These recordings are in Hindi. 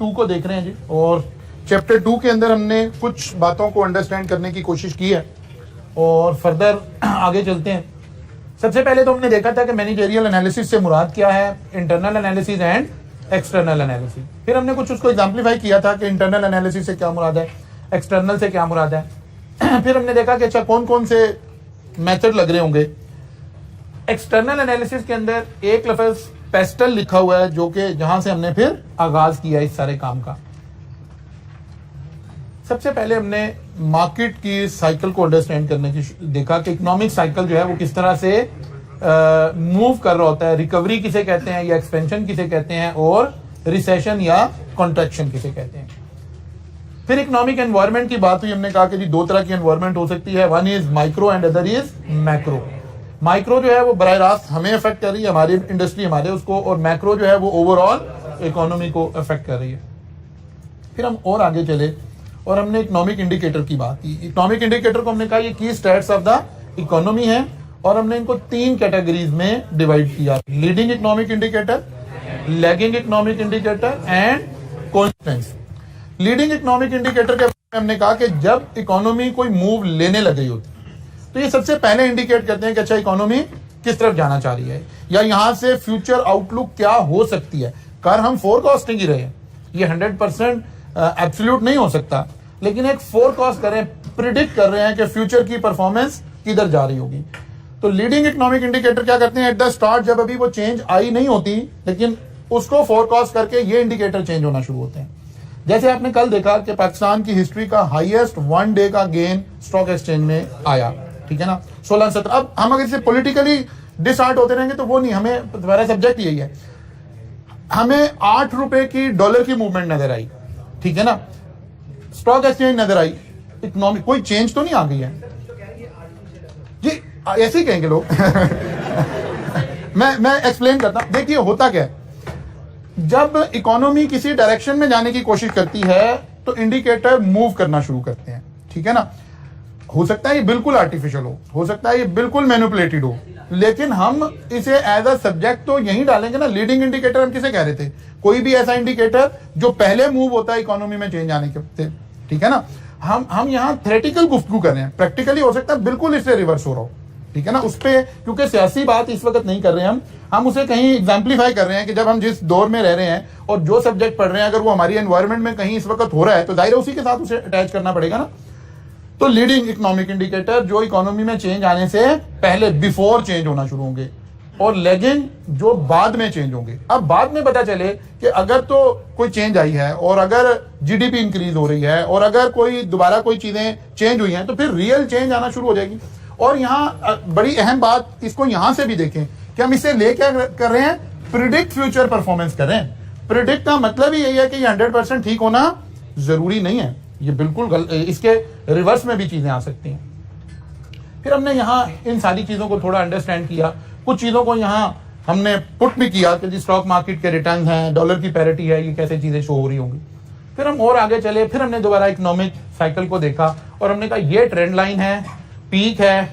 2 को देख रहे हैं जी, और चैप्टर 2 के अंदर हमने कुछ बातों को अंडरस्टैंड करने की कोशिश की है और फर्दर आगे चलते हैं। सबसे पहले तो हमने देखा था कि मैनेजरियल एनालिसिस से मुराद क्या है, internal analysis and external analysis. फिर हमने कुछ उसको एग्जाम्पलीफाई किया था कि इंटरनल एनालिसिस से क्या मुराद है, एक्सटर्नल से क्या मुराद है। फिर हमने देखा कि अच्छा कौन कौन से मेथड लग रहे होंगे। एक्सटर्नल एनालिसिस के अंदर एक लफ्ज पेस्टल लिखा हुआ है, जो कि जहां से हमने फिर आगाज किया इस सारे काम का। सबसे पहले हमने मार्केट की साइकिल को अंडरस्टैंड करने की देखा कि इकोनॉमिक साइकिल जो है वो किस तरह से मूव कर रहा होता है। रिकवरी किसे कहते हैं या एक्सपेंशन किसे कहते हैं, और रिसेशन या कॉन्ट्रैक्शन किसे कहते हैं। फिर इकोनॉमिक एनवायरनमेंट की बात हुई, हमने कहा कि जी 2 तरह की एनवायरनमेंट हो सकती है, one is micro and other is macro. Micro जो है वो बराह रास्त हमें अफेक्ट कर रही है, हमारी इंडस्ट्री हमारे उसको, और मैक्रो जो है वो ओवरऑल इकोनॉमी को अफेक्ट कर रही है। फिर हम और आगे चले और हमने इकोनॉमिक इंडिकेटर की बात की। इकोनॉमिक इंडिकेटर को हमने कहा ये की स्टैट्स ऑफ द इकोनॉमी है, और हमने इनको 3 कैटेगरीज में डिवाइड किया, leading economic indicator, lagging economic indicator and Constance. Leading economic indicator के बारे में हमने कहा कि जब इकोनॉमी कोई मूव लेने लग गई होती तो ये सबसे पहले इंडिकेट करते हैं कि अच्छा इकोनॉमी किस तरफ जाना चाह रही है, या यहां से फ्यूचर आउटलुक क्या हो सकती है। कर हम फोरकास्टिंग ही रहे हैं, ये 100% एब्सोल्यूट नहीं हो सकता, लेकिन एक फोरकास्ट कर रहे हैं, प्रिडिक्ट कर रहे हैं कि फ्यूचर की परफॉर्मेंस किधर जा रही होगी। तो लीडिंग इकोनॉमिक इंडिकेटर क्या करते हैं, एट द स्टार्ट जब अभी वो चेंज आई नहीं होती, लेकिन उसको फोरकास्ट करके ये इंडिकेटर चेंज होना शुरू होते हैं। जैसे आपने कल देखा कि पाकिस्तान की हिस्ट्री का हाईएस्ट 1 डे का गेन स्टॉक एक्सचेंज में आया, ठीक है ना, 16-17। अब हम अगर इसे पॉलिटिकली डिसहार्ट होते रहेंगे तो वो नहीं, हमें हमारा सब्जेक्ट यही है। हमें 8 रुपए की डॉलर की मूवमेंट नजर आई, ठीक है ना, स्टॉक एक्सचेंज नजर आई, इकोनॉमिक कोई चेंज तो नहीं आ गई है जी, ऐसे ही कहेंगे लोग। मैं एक्सप्लेन करता हूं। देखिए होता क्या है, जब इकोनॉमी किसी डायरेक्शन में जाने की कोशिश करती है तो इंडिकेटर मूव करना शुरू करते हैं, ठीक है ना। हो सकता है ये बिल्कुल आर्टिफिशियल हो सकता है ये बिल्कुल मैनिपुलेटेड हो, लेकिन हम इसे एज अ सब्जेक्ट तो यही डालेंगे ना। लीडिंग इंडिकेटर हम किसे कह रहे थे, कोई भी ऐसा इंडिकेटर जो पहले मूव होता है इकोनॉमी में चेंज आने के, ठीक है ना। हम यहाँ थ्योरेटिकल गुफ्तगू कर रहे हैं, प्रैक्टिकली हो सकता है बिल्कुल इससे रिवर्स हो रहा हो, ठीक है ना। उस पर क्योंकि सियासी बात इस वक्त नहीं कर रहे हैं हम उसे कहीं एग्जाम्पलीफाई कर रहे हैं कि जब हम जिस दौर में रह रहे हैं और जो सब्जेक्ट पढ़ रहे हैं, अगर वो हमारी एनवायरनमेंट में कहीं इस वक्त हो रहा है तो जाहिर है उसी के साथ उसे अटैच करना पड़ेगा ना। तो लीडिंग इकोनॉमिक इंडिकेटर जो इकोनॉमी में चेंज आने से पहले, बिफोर चेंज होना शुरू होंगे, और लेगिंग जो बाद में चेंज होंगे। अब बाद में पता चले कि अगर तो कोई चेंज आई है और अगर जीडीपी इंक्रीज हो रही है और अगर कोई दोबारा कोई चीजें चेंज हुई हैं तो फिर रियल चेंज आना शुरू हो जाएगी। और यहाँ बड़ी अहम बात, इसको यहां से भी देखें कि हम इसे ले क्या कर रहे हैं, प्रिडिक्ट फ्यूचर परफॉर्मेंस कर रहे हैं। प्रिडिक्ट का मतलब ही यही है कि ये 100% ठीक होना जरूरी नहीं है, ये बिल्कुल इसके रिवर्स में भी चीजें आ सकती हैं। फिर हमने यहाँ इन सारी चीजों को थोड़ा अंडरस्टैंड किया, कुछ चीजों को यहाँ हमने पुट भी किया कि स्टॉक मार्केट के रिटर्न हैं, डॉलर की पैरिटी है, ये कैसे चीजें शो हो रही होंगी। फिर हम और आगे चले, फिर हमने दोबारा इकोनॉमिक साइकिल को देखा और हमने कहा ये ट्रेंड लाइन है, पीक है,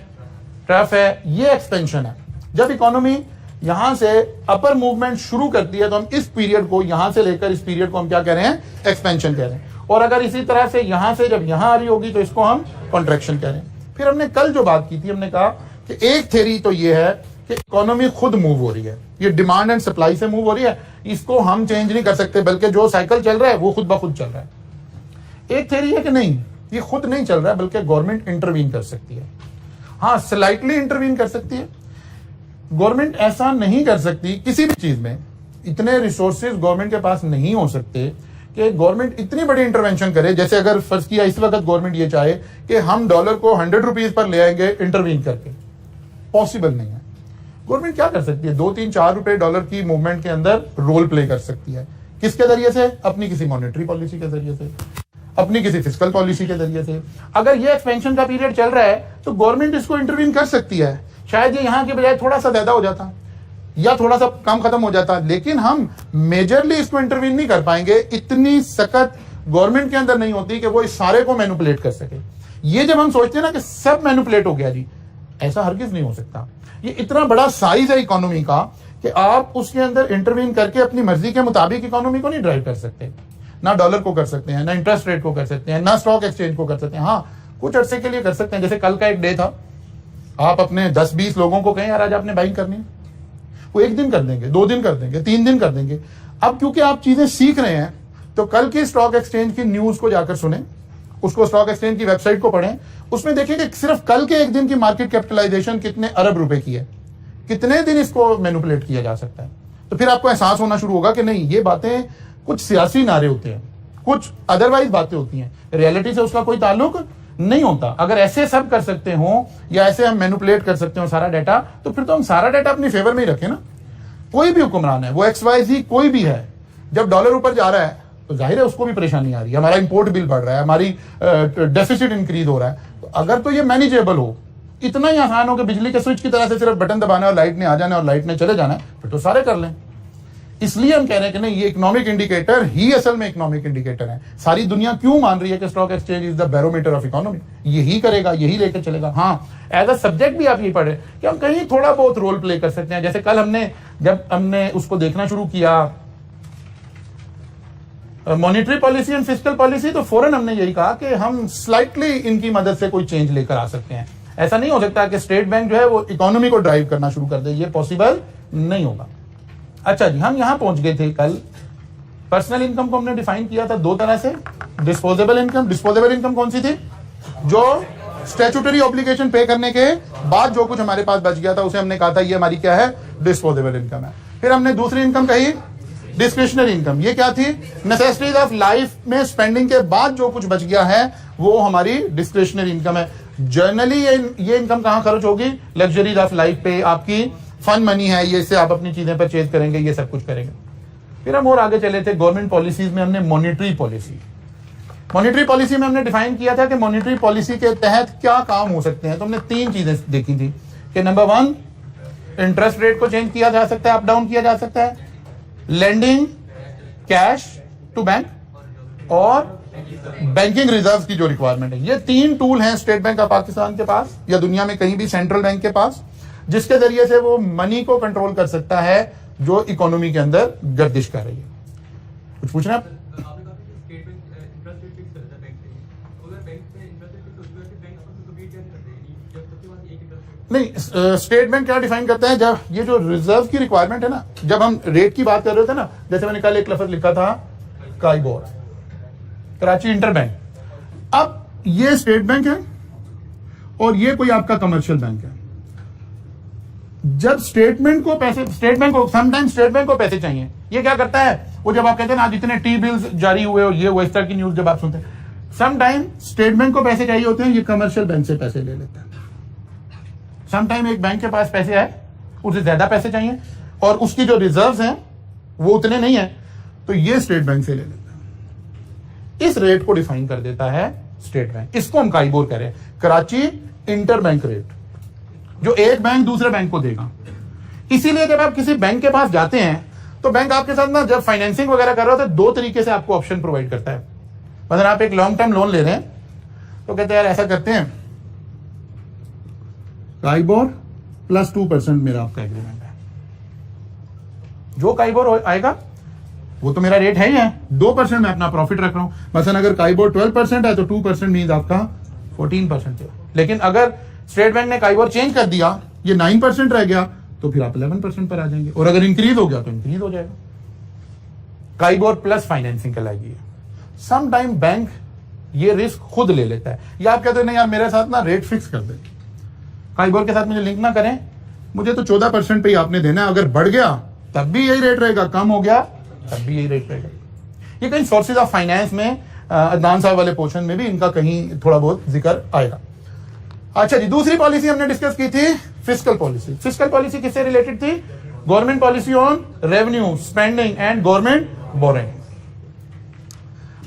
ट्रफ है, ये एक्सपेंशन है। जब इकोनॉमी यहां से अपर मूवमेंट शुरू करती है तो हम इस पीरियड को, यहां से लेकर इस पीरियड को हम क्या कह रहे हैं, एक्सपेंशन कह रहे हैं। और अगर इसी तरह से यहां से जब यहां आ रही होगी तो इसको हम कॉन्ट्रैक्शन कह रहे हैं। फिर हमने कल जो बात की थी, हमने कहा कि एक थ्योरी तो ये है कि इकोनॉमी खुद मूव हो रही है, ये डिमांड एंड सप्लाई से मूव हो रही है, इसको हम चेंज नहीं कर सकते, बल्कि जो साइकिल चल रहा है वो खुद ब खुद चल रहा है। एक थ्योरी है कि नहीं, ये खुद नहीं चल रहा है, बल्कि गवर्नमेंट इंटरवीन कर सकती है। हाँ, स्लाइटली इंटरवीन कर सकती है। गवर्नमेंट ऐसा नहीं कर सकती किसी भी चीज में, इतने रिसोर्सेज गवर्नमेंट के पास नहीं हो सकते कि गवर्नमेंट इतनी बड़ी इंटरवेंशन करे। जैसे अगर फर्ज किया इस वक्त गवर्नमेंट ये चाहे कि हम डॉलर को 100 रुपीज पर ले आएंगे इंटरवीन करके, पॉसिबल नहीं है। गवर्नमेंट क्या कर सकती है, 2-3-4 रुपए डॉलर की मूवमेंट के अंदर रोल प्ले कर सकती है। किसके जरिए से, अपनी किसी मॉनेटरी पॉलिसी के जरिए से, अपनी किसी फिस्कल पॉलिसी के जरिए से। अगर ये एक्सपेंशन का पीरियड चल रहा है तो गवर्नमेंट इसको इंटरवीन कर सकती है। शायद ये यहां के बजाय थोड़ा सा ज्यादा हो जाता या थोड़ा सा काम खत्म हो जाता, लेकिन हम मेजरली इसको इंटरवीन नहीं कर पाएंगे। इतनी सख्त गवर्नमेंट के अंदर नहीं होती कि वो इस सारे को मैनिपुलेट कर सके। ये जब हम सोचते हैं ना कि सब मैनिपुलेट हो गया जी, ऐसा हरगिज नहीं हो सकता। ये इतना बड़ा साइज है इकोनॉमी का कि आप उसके अंदर इंटरवीन करके अपनी मर्जी के मुताबिक इकोनॉमी को नहीं ड्राइव कर सकते। ना डॉलर को कर सकते हैं, ना इंटरेस्ट रेट को कर सकते हैं, ना स्टॉक एक्सचेंज को कर सकते हैं। हाँ, कुछ अरसे के लिए कर सकते हैं। जैसे कल का एक डे था, आप अपने 10-20 लोगों को कहें यार आज आपने बाइंग करनी है, वो 1 दिन कर देंगे, 2 दिन कर देंगे, 3 दिन कर देंगे। अब क्योंकि आप चीजें सीख रहे हैं, तो कल की स्टॉक एक्सचेंज की न्यूज को जाकर सुने, उसको स्टॉक एक्सचेंज की वेबसाइट को पढ़ें, उसमें देखिए कि सिर्फ कल के 1 दिन की मार्केट कैपिटलाइजेशन कितने अरब रुपए की है, कितने दिन इसको मैनिपुलेट किया जा सकता है। तो फिर आपको एहसास होना शुरू होगा कि नहीं, ये बातें कुछ सियासी नारे होते हैं, कुछ अदरवाइज बातें होती हैं, रियलिटी से उसका कोई ताल्लुक नहीं होता। अगर ऐसे सब कर सकते हो या ऐसे हम मैनिपुलेट कर सकते हो सारा डाटा, तो फिर तो हम सारा डाटा अपनी फेवर में ही रखें ना। कोई भी हुक्मरान है, वो XYZ कोई भी है, जब डॉलर ऊपर जा रहा है तो जाहिर है उसको भी परेशानी आ रही है, हमारा इंपोर्ट बिल बढ़ रहा है, हमारी डेफिसिट इंक्रीज हो रहा है। तो अगर तो ये मैनेजेबल हो, इतना ही आसान हो कि बिजली के स्विच की तरह से सिर्फ बटन दबाना और लाइट ने आ जाना और लाइट ने चले जाना, फिर तो सारे कर लें। इसलिए हम कह रहे हैं कि नहीं, ये इकोनॉमिक इंडिकेटर ही असल में इकोनॉमिक इंडिकेटर है। सारी दुनिया क्यों मान रही है कि stock exchange is the barometer of economy, यही करेगा, यही लेकर चलेगा। हाँ, एज अ सब्जेक्ट भी आप ये पढ़े कि हम कहीं थोड़ा बहुत रोल प्ले कर सकते हैं। जैसे कल जब हमने उसको देखना शुरू किया, monetary policy and fiscal policy, तो फौरन हमने यही कहा कि हम स्लाइटली इनकी मदद से कोई चेंज लेकर आ सकते हैं। ऐसा नहीं हो सकता कि स्टेट बैंक जो है वो इकोनॉमी को ड्राइव करना शुरू कर दे, ये पॉसिबल नहीं होगा। अच्छा जी, हम यहां पहुंच गए थे कल। पर्सनल इनकम को हमने डिफाइन किया था 2 तरह से, डिस्पोजेबल इनकम। डिस्पोजेबल इनकम कौन सी थी? जो स्टैट्यूटरी ऑब्लिगेशन पे करने के बाद जो कुछ हमारे पास बच गया था, उसे हमने कहा था ये हमारी क्या है, डिस्पोजेबल इनकम है। फिर हमने दूसरी इनकम कही डिस्क्रिशनरी इनकम। ये क्या थी? नेसेसिटीज ऑफ लाइफ में स्पेंडिंग के बाद जो कुछ बच गया है वो हमारी डिस्क्रिशनरी इनकम है। जनरली ये इनकम कहां खर्च होगी? लग्जरीज ऑफ लाइफ पे, आपकी फन मनी है, ये से आप अपनी चीजें परचेज करेंगे, ये सब कुछ करेंगे। फिर हम और आगे चले थे, गवर्नमेंट पॉलिसीज में हमने मॉनिटरी पॉलिसी में हमने डिफाइन किया था कि मॉनिटरी पॉलिसी के तहत क्या काम हो सकते हैं। तो हमने 3 चीजें देखी थी कि नंबर 1, इंटरेस्ट रेट को चेंज किया जा सकता है, अप डाउन किया जा सकता है, लेंडिंग कैश टू बैंक, और बैंकिंग रिजर्व की जो रिक्वायरमेंट है। ये 3 टूल हैं स्टेट बैंक ऑफ पाकिस्तान के पास या दुनिया में कहीं भी सेंट्रल बैंक के पास, जिसके जरिए से वो मनी को कंट्रोल कर सकता है जो इकोनॉमी के अंदर गर्दिश कर रही है। कुछ पूछना आप? नहीं, स्टेट बैंक क्या डिफाइन करता है, जब ये जो रिजर्व की रिक्वायरमेंट है ना, जब हम रेट की बात कर रहे थे ना, जैसे मैंने कल एक लफ्ज लिखा था काइबोर, कराची इंटरबैंक। अब ये स्टेट बैंक है और ये कोई आपका कमर्शियल बैंक है। जब स्टेट बैंक को पैसे चाहिए, ये क्या करता है, वो जब आप कहते हैं ना आज इतने टी बिल्स जारी हुए और ये वो इस तरह की न्यूज जब आप सुनते हैं, समटाइम स्टेट बैंक को पैसे चाहिए होते हैं, ये कमर्शियल बैंक से पैसे ले लेता है। समटाइम एक बैंक के पास पैसे आए, उसे ज्यादा पैसे चाहिए और उसकी जो रिजर्व्स हैं वो उतने नहीं है, तो ये स्टेट बैंक से ले लेता है। इस रेट को डिफाइन कर देता है स्टेट बैंक, इसको हम काइबोर कह रहे हैं, कराची इंटर बैंक रेट, जो एक बैंक दूसरे बैंक को देगा। इसीलिए जब आप किसी बैंक के पास जाते हैं तो बैंक आपके साथ ना जब फाइनेंसिंग वगैरह कर रहा होता है, 2 तरीके से आपको ऑप्शन प्रोवाइड करता है। मतलब आप एक लॉन्ग टर्म लोन ले रहे हैं तो कहते हैं यार ऐसा करते हैं, काइबोर प्लस 2% मेरा आपका एग्रीमेंट है, जो काइबोर आएगा वो तो मेरा रेट है ही है, 2% मैं अपना प्रॉफिट रख रहा हूं। मसलन अगर काइबोर 12% है तो 2% मीन्स आपका 14% है। लेकिन अगर स्टेट बैंक ने काइबोर चेंज कर दिया, ये 9% रह गया, तो फिर आप 11% पर आ जाएंगे, और अगर इंक्रीज हो गया तो इंक्रीज हो जाएगा। काइबोर प्लस फाइनेंसिंग कहलाएगी। सम टाइम बैंक ये रिस्क खुद ले लेता है, या आप कहते हैं नहीं यार मेरे साथ ना रेट फिक्स कर दे, काइबोर के साथ मुझे लिंक ना करें, मुझे तो 14% पे ही आपने देना है, अगर बढ़ गया तब भी यही रेट रहेगा, कम हो गया तब भी यही रेट रहेगा। ये कहीं सोर्सेज ऑफ फाइनेंस में अदनान साहब वाले पोर्शन में भी इनका कहीं थोड़ा बहुत जिक्र आएगा। अच्छा जी, दूसरी पॉलिसी हमने डिस्कस की थी फिस्कल पॉलिसी। फिस्कल पॉलिसी किससे रिलेटेड थी? Government policy on revenue, spending and government boring.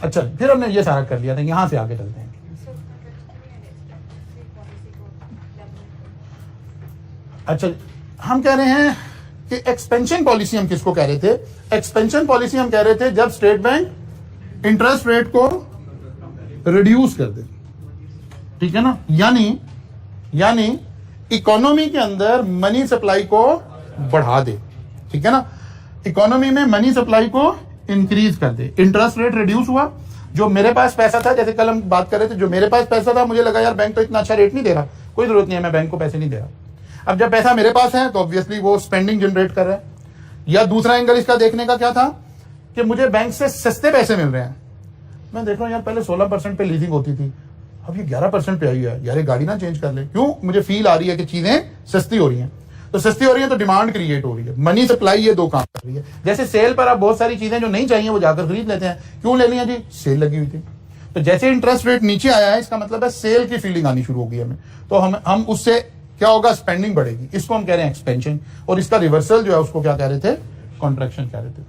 अच्छा, फिर हमने ये सारा कर लिया था, यहां से आगे चलते हैं। अच्छा, हम कह रहे हैं कि एक्सपेंशन पॉलिसी हम किसको कह रहे थे? एक्सपेंशन पॉलिसी हम कह रहे थे जब स्टेट बैंक इंटरेस्ट रेट को रिड्यूस कर दे, ठीक है ना, यानी इकोनॉमी के अंदर मनी सप्लाई को बढ़ा दे, ठीक है ना, इकोनॉमी में मनी सप्लाई को इंक्रीज कर दे। इंटरेस्ट रेट रिड्यूस हुआ, जो मेरे पास पैसा था, जैसे कल हम बात कर रहे थे, जो मेरे पास पैसा था मुझे लगा यार बैंक तो इतना अच्छा रेट नहीं दे रहा, कोई जरूरत नहीं है, मैं बैंक को पैसे नहीं दे रहा। अब जब पैसा मेरे पास है तो ऑब्वियसली वो स्पेंडिंग जनरेट कर रहा है। या दूसरा एंगल इसका देखने का क्या था कि मुझे बैंक से सस्ते पैसे मिल रहे हैं। मैं देख रहा हूँ यार पहले 16% पे लीजिंग होती थी, अब ये 11% पे आई है, यार ये गाड़ी ना चेंज कर ले। क्यों? मुझे फील आ रही है कि चीजें सस्ती हो रही हैं। तो सस्ती हो रही है तो डिमांड क्रिएट हो रही है, मनी सप्लाई, ये दो काम कर रही है। जैसे सेल पर आप बहुत सारी चीजें जो नहीं चाहिए वो जाकर खरीद लेते हैं। क्यों ले लिया जी? सेल लगी हुई थी। तो जैसे इंटरेस्ट रेट नीचे आया है, इसका मतलब है सेल की फीलिंग आनी शुरू हो गई हमें, तो हम उससे क्या होगा, स्पेंडिंग बढ़ेगी। इसको हम कह रहे हैं एक्सपेंशन, और इसका रिवर्सल जो है उसको क्या कह रहे थे, कॉन्ट्रैक्शन कह रहे थे।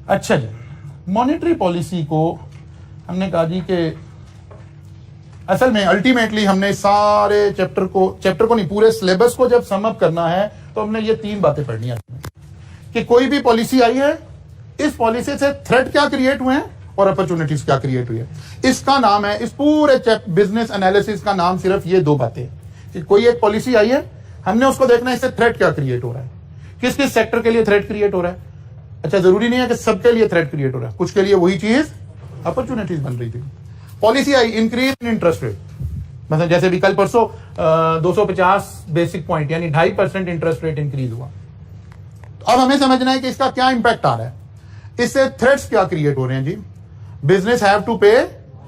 अच्छा जी, मॉनेटरी पॉलिसी को हमने कहा जी कि असल में अल्टीमेटली हमने सारे चैप्टर को नहीं, पूरे सिलेबस को जब सम अप करना है तो हमने ये 3 बातें पढ़नी है कि कोई भी पॉलिसी आई है, इस पॉलिसी से थ्रेट क्या क्रिएट हुए हैं और अपॉर्चुनिटीज क्या क्रिएट हुई है। इसका नाम है, इस पूरे बिजनेस एनालिसिस का नाम सिर्फ ये 2 बातें कि कोई एक पॉलिसी आई है, हमने उसको देखना है इससे थ्रेट क्या क्रिएट हो रहा है, किस किस सेक्टर के लिए थ्रेट क्रिएट हो रहा है। अच्छा, जरूरी नहीं है कि सबके लिए थ्रेट क्रिएट हो रहा है, कुछ के लिए वही चीज अपॉर्चुनिटीज बन रही थी। Policy I, increase in interest rate, मतलब जैसे भी कल परसों 250 बेसिक पॉइंट यानी 2.5% इंटरेस्ट रेट इंक्रीज हुआ। तो अब हमें समझना है कि इसका क्या इंपैक्ट आ रहा है, इससे थ्रेट्स क्या क्रिएट हो रहे हैं जी। बिजनेस हैव टू पे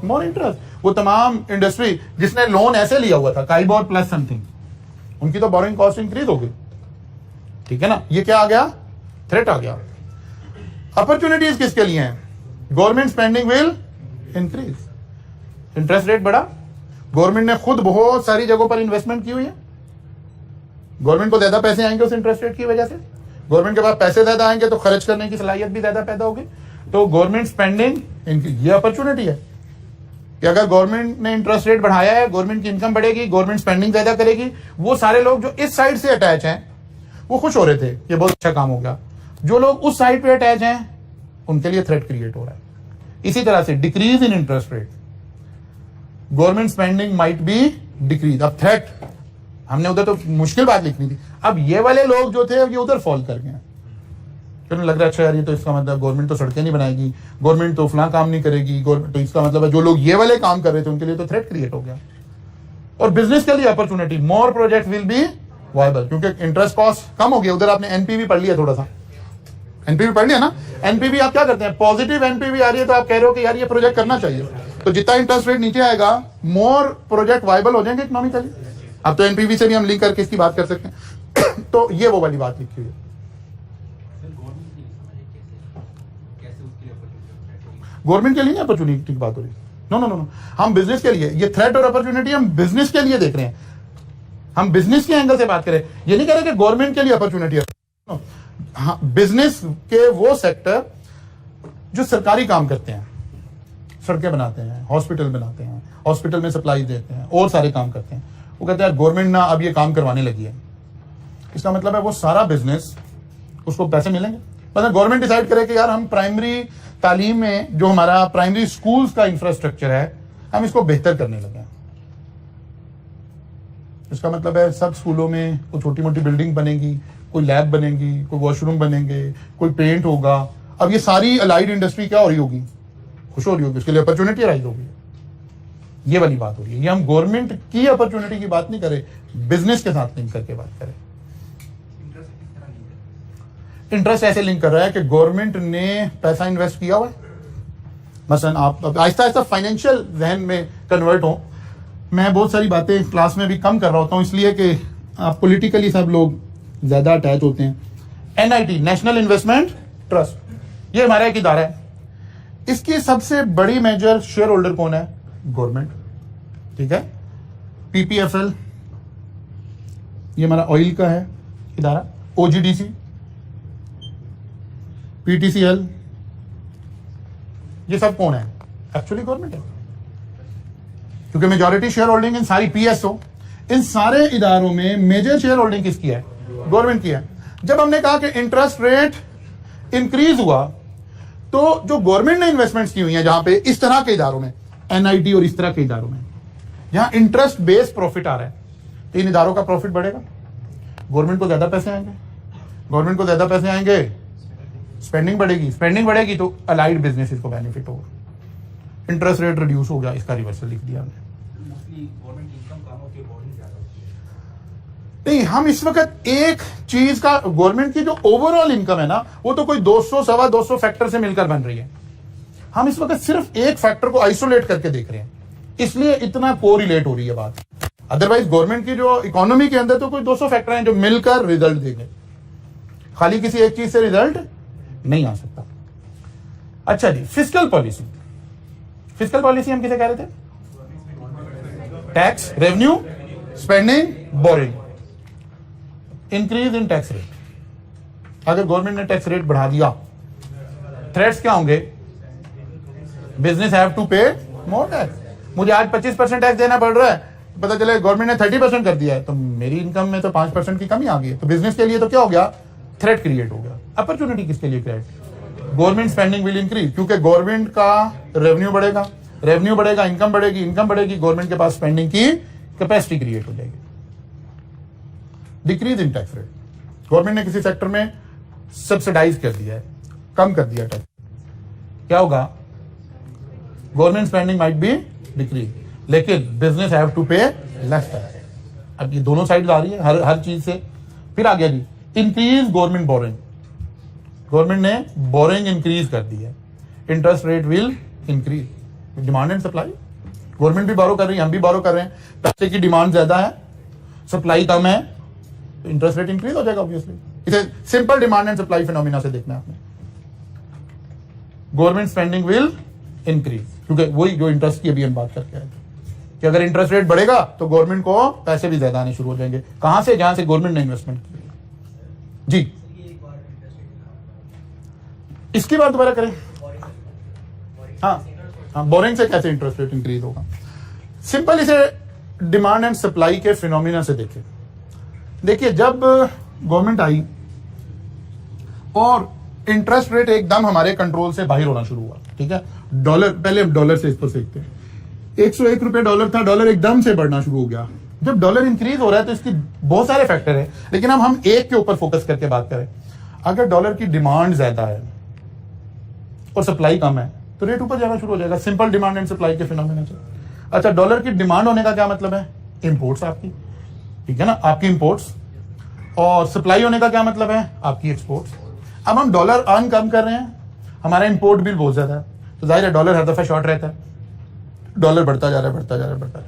मोर इंटरेस्ट। वो तमाम इंडस्ट्री जिसने लोन ऐसे लिया हुआ था, काइबोर प्लस समथिंग, उनकी तो बोरिंग कॉस्ट इंक्रीज हो गई, ठीक है ना। ये क्या आ गया, थ्रेट आ गया। अपॉर्चुनिटीज किसके लिए हैं, government spending will increase, interest rate बढ़ा, गवर्नमेंट ने खुद बहुत सारी जगहों पर इन्वेस्टमेंट की हुई है, गवर्नमेंट को ज्यादा पैसे आएंगे उस इंटरेस्ट रेट की वजह से, गवर्नमेंट के पास पैसे ज्यादा आएंगे तो खर्च करने की सलाहियत भी ज्यादा पैदा होगी, तो गवर्नमेंट स्पेंडिंग, ये अपॉर्चुनिटी है कि अगर गवर्नमेंट ने इंटरेस्ट रेट बढ़ाया है, गवर्नमेंट की इनकम बढ़ेगी, गवर्नमेंट स्पेंडिंग ज्यादा करेगी। वो सारे लोग जो इस साइड से अटैच हैं वो खुश हो रहे थे, ये बहुत अच्छा काम हो गया। जो लोग उस साइड पे अटैच हैं उनके लिए थ्रेट क्रिएट हो रहा है। इसी तरह से decrease in interest rate, government spending might be decrease. अब थ्रेट हमने उधर तो मुश्किल बात लिखनी थी, अब ये वाले लोग जो थे ये उधर फॉल कर गए, फिर लग रहा है अच्छा यार ये तो इसका मतलब गवर्नमेंट तो सड़कें नहीं बनाएगी, गवर्नमेंट तो फलां काम नहीं करेगी, तो इसका मतलब है जो लोग ये वाले काम कर रहे थे उनके लिए तो थ्रेट क्रिएट हो गया। और बिजनेस के लिए opportunity, more project will be viable, क्योंकि इंटरेस्ट कॉस्ट कम हो गया। उधर आपने एनपीवी पढ़ लिया, थोड़ा सा एनपीवी पढ़ लिया ना। एनपीवी आप क्या करते हैं, पॉजिटिव एनपीवी आ रही है तो आप कह रहे हो कि यार ये प्रोजेक्ट करना चाहिए, तो जितना इंटरेस्ट रेट नीचे आएगा मोर प्रोजेक्ट वायबल हो जाएंगे इकोनॉमिकली। अब तो एनपीवी से भी हम लिंक करके इसकी बात कर सकते हैं। तो ये वो वाली बात लिखी हुई है। गवर्नमेंट के लिए नहीं अपॉर्चुनिटी की बात हो रही, नो नो नो, हम बिजनेस के लिए, ये थ्रेट और अपॉर्चुनिटी हम बिजनेस के लिए देख रहे हैं, हम बिजनेस के एंगल से बात करें। ये नहीं कह रहे कि गवर्नमेंट के लिए अपॉर्चुनिटी है, हाँ, बिजनेस के वो सेक्टर जो सरकारी काम करते हैं, सड़कें बनाते हैं, हॉस्पिटल बनाते हैं, हॉस्पिटल में सप्लाई देते हैं और सारे काम करते हैं, वो कहते हैं गवर्नमेंट ना अब ये काम करवाने लगी है। इसका मतलब है वो सारा बिजनेस उसको पैसे मिलेंगे। मतलब गवर्नमेंट डिसाइड करे कि यार हम प्राइमरी तालीम में जो हमारा प्राइमरी स्कूल्स का इंफ्रास्ट्रक्चर है हम इसको बेहतर करने लगे। इसका मतलब है सब स्कूलों में कोई छोटी मोटी बिल्डिंग बनेगी, कोई लैब बनेगी, कोई वॉशरूम बनेंगे, कोई पेंट होगा। अब ये सारी अलाइड इंडस्ट्री क्या हो रही होगी, खुश हो रही होगी, उसके लिए अपॉर्चुनिटी राइज होगी। ये वाली बात हो रही है। ये हम गवर्नमेंट की अपॉर्चुनिटी की बात नहीं करें, बिजनेस के साथ लिंक करके बात करें। इंटरेस्ट ऐसे लिंक कर रहा है कि गवर्नमेंट ने पैसा इन्वेस्ट किया हुआ है, मसलन आप आहिस्ता आहिस्ता फाइनेंशियल जहन में कन्वर्ट हो। मैं बहुत सारी बातें क्लास में भी कम कर रहा होता हूँ इसलिए कि आप पॉलिटिकली सब लोग ज्यादा अटैच होते हैं। एनआईटी, नेशनल इन्वेस्टमेंट ट्रस्ट, ये हमारा एक इदारा है, इसकी सबसे बड़ी मेजर शेयर होल्डर कौन है, गवर्नमेंट, ठीक है। पीपीएफएल ये हमारा ऑयल का है इदारा, ओजीडीसी, पीटीसीएल, ये सब कौन है, एक्चुअली गवर्नमेंट है, क्योंकि मेजॉरिटी शेयर होल्डिंग इन सारी पीएसओ, इन सारे इदारों में मेजर शेयर होल्डिंग किसकी है, गवर्नमेंट की है। जब हमने कहा कि इंटरेस्ट रेट इंक्रीज हुआ तो जो गवर्नमेंट ने इन्वेस्टमेंट्स की हुई हैं जहां पे इस तरह के इदारों में, एनआईटी और इस तरह के इदारों में जहां इंटरेस्ट बेस्ड प्रॉफिट आ रहा है, तो इन इदारों का प्रॉफिट बढ़ेगा, गवर्नमेंट को ज्यादा पैसे आएंगे, गवर्नमेंट को ज्यादा पैसे आएंगे स्पेंडिंग बढ़ेगी तो अलाइड बिजनेसेस को बेनिफिट होगा। इंटरेस्ट रेट रिड्यूस हो गया, इसका रिवर्सल लिख दिया हमने। नहीं, हम इस वक्त एक चीज का, गवर्नमेंट की जो ओवरऑल इनकम है ना, वो तो कोई 200 सवा 200 फैक्टर से मिलकर बन रही है। हम इस वक्त सिर्फ एक फैक्टर को आइसोलेट करके देख रहे हैं, इसलिए इतना कोरिलेट हो रही है बात। अदरवाइज गवर्नमेंट की जो इकोनॉमी के अंदर तो कोई 200 फैक्टर हैं जो मिलकर रिजल्ट देंगे, खाली किसी एक चीज से रिजल्ट नहीं आ सकता। अच्छा जी, फिस्कल पॉलिसी हम किसे कह रहे थे? Tax, revenue, spending, boring, increase in tax rate. अगर गवर्नमेंट ने टैक्स रेट बढ़ा दिया, थ्रेट्स क्या होंगे? बिजनेस हैव टू पे मोर टैक्स। मुझे आज 25% टैक्स देना पड़ रहा है, पता चले गवर्नमेंट ने 30% कर दिया है, तो मेरी इनकम में तो 5% की कमी आ गई है। तो बिजनेस के लिए तो क्या हो गया? थ्रेट क्रिएट हो गया। अपॉर्चुनिटी किसके लिए create? Government spending will increase, क्योंकि गवर्नमेंट का रेवेन्यू बढ़ेगा, इनकम बढ़ेगी, गवर्नमेंट के पास स्पेंडिंग की कैपेसिटी क्रिएट हो जाएगी। Decrease in tax rate, government ने किसी सेक्टर में सब्सिडाइज कर दिया है, कम कर दिया टैक्स, क्या होगा? Government spending might be decrease, लेकिन बिजनेस हैव टू पे लेस टैक्स। अब ये दोनों साइड आ रही है हर चीज से। फिर आ गया जी, इंक्रीज गवर्नमेंट बोरिंग। गवर्नमेंट ने बोरिंग इंक्रीज कर दी है, interest rate will increase. Demand and supply, government भी बोरो कर रही है, हम भी बोरो कर रहे हैं, पैसे की डिमांड ज्यादा है, सप्लाई कम है, तो इंटरेस्ट रेट इंक्रीज हो जाएगा ऑब्वियसली। इसे simple demand and supply phenomena से देखना है आपने। गवर्नमेंट स्पेंडिंग विल इंक्रीज, क्योंकि वही जो इंटरेस्ट की अभी हम बात करके आए थे कि अगर इंटरेस्ट रेट बढ़ेगा तो गवर्नमेंट को पैसे भी ज्यादा आने शुरू हो जाएंगे। कहां से? जहां से गवर्नमेंट ने इन्वेस्टमेंट की जी। इसकी बात दोबारा करें। हाँ, बोरिंग से कैसे इंटरेस्ट रेट इंक्रीज होगा? सिंपल इसे डिमांड एंड सप्लाई के फिनोमिना से देखिए, जब गवर्नमेंट आई और इंटरेस्ट रेट एकदम हमारे कंट्रोल से बाहर होना शुरू हुआ, ठीक है, डॉलर, पहले हम डॉलर से इस पर सीखते हैं। 101 रुपए डॉलर था, डॉलर एकदम से बढ़ना शुरू हो गया। जब डॉलर इंक्रीज हो रहा है तो इसकी बहुत सारे फैक्टर है, लेकिन अब हम एक के ऊपर फोकस करके बात करें। अगर डॉलर की डिमांड ज्यादा है और सप्लाई कम है तो रेट ऊपर जाना शुरू हो जाएगा, सिंपल डिमांड एंड सप्लाई के फिनोमिना से। अच्छा, डॉलर की डिमांड होने का क्या मतलब है? इंपोर्ट्स आपकी, ठीक है ना, आपकी इंपोर्ट्स। और सप्लाई होने का क्या मतलब है? आपकी एक्सपोर्ट्स। अब हम डॉलर अर्न कम कर रहे हैं, हमारा इंपोर्ट बिल बहुत ज्यादा है, तो जाहिर है डॉलर हर दफा शॉर्ट रहता है, डॉलर बढ़ता जा रहा है।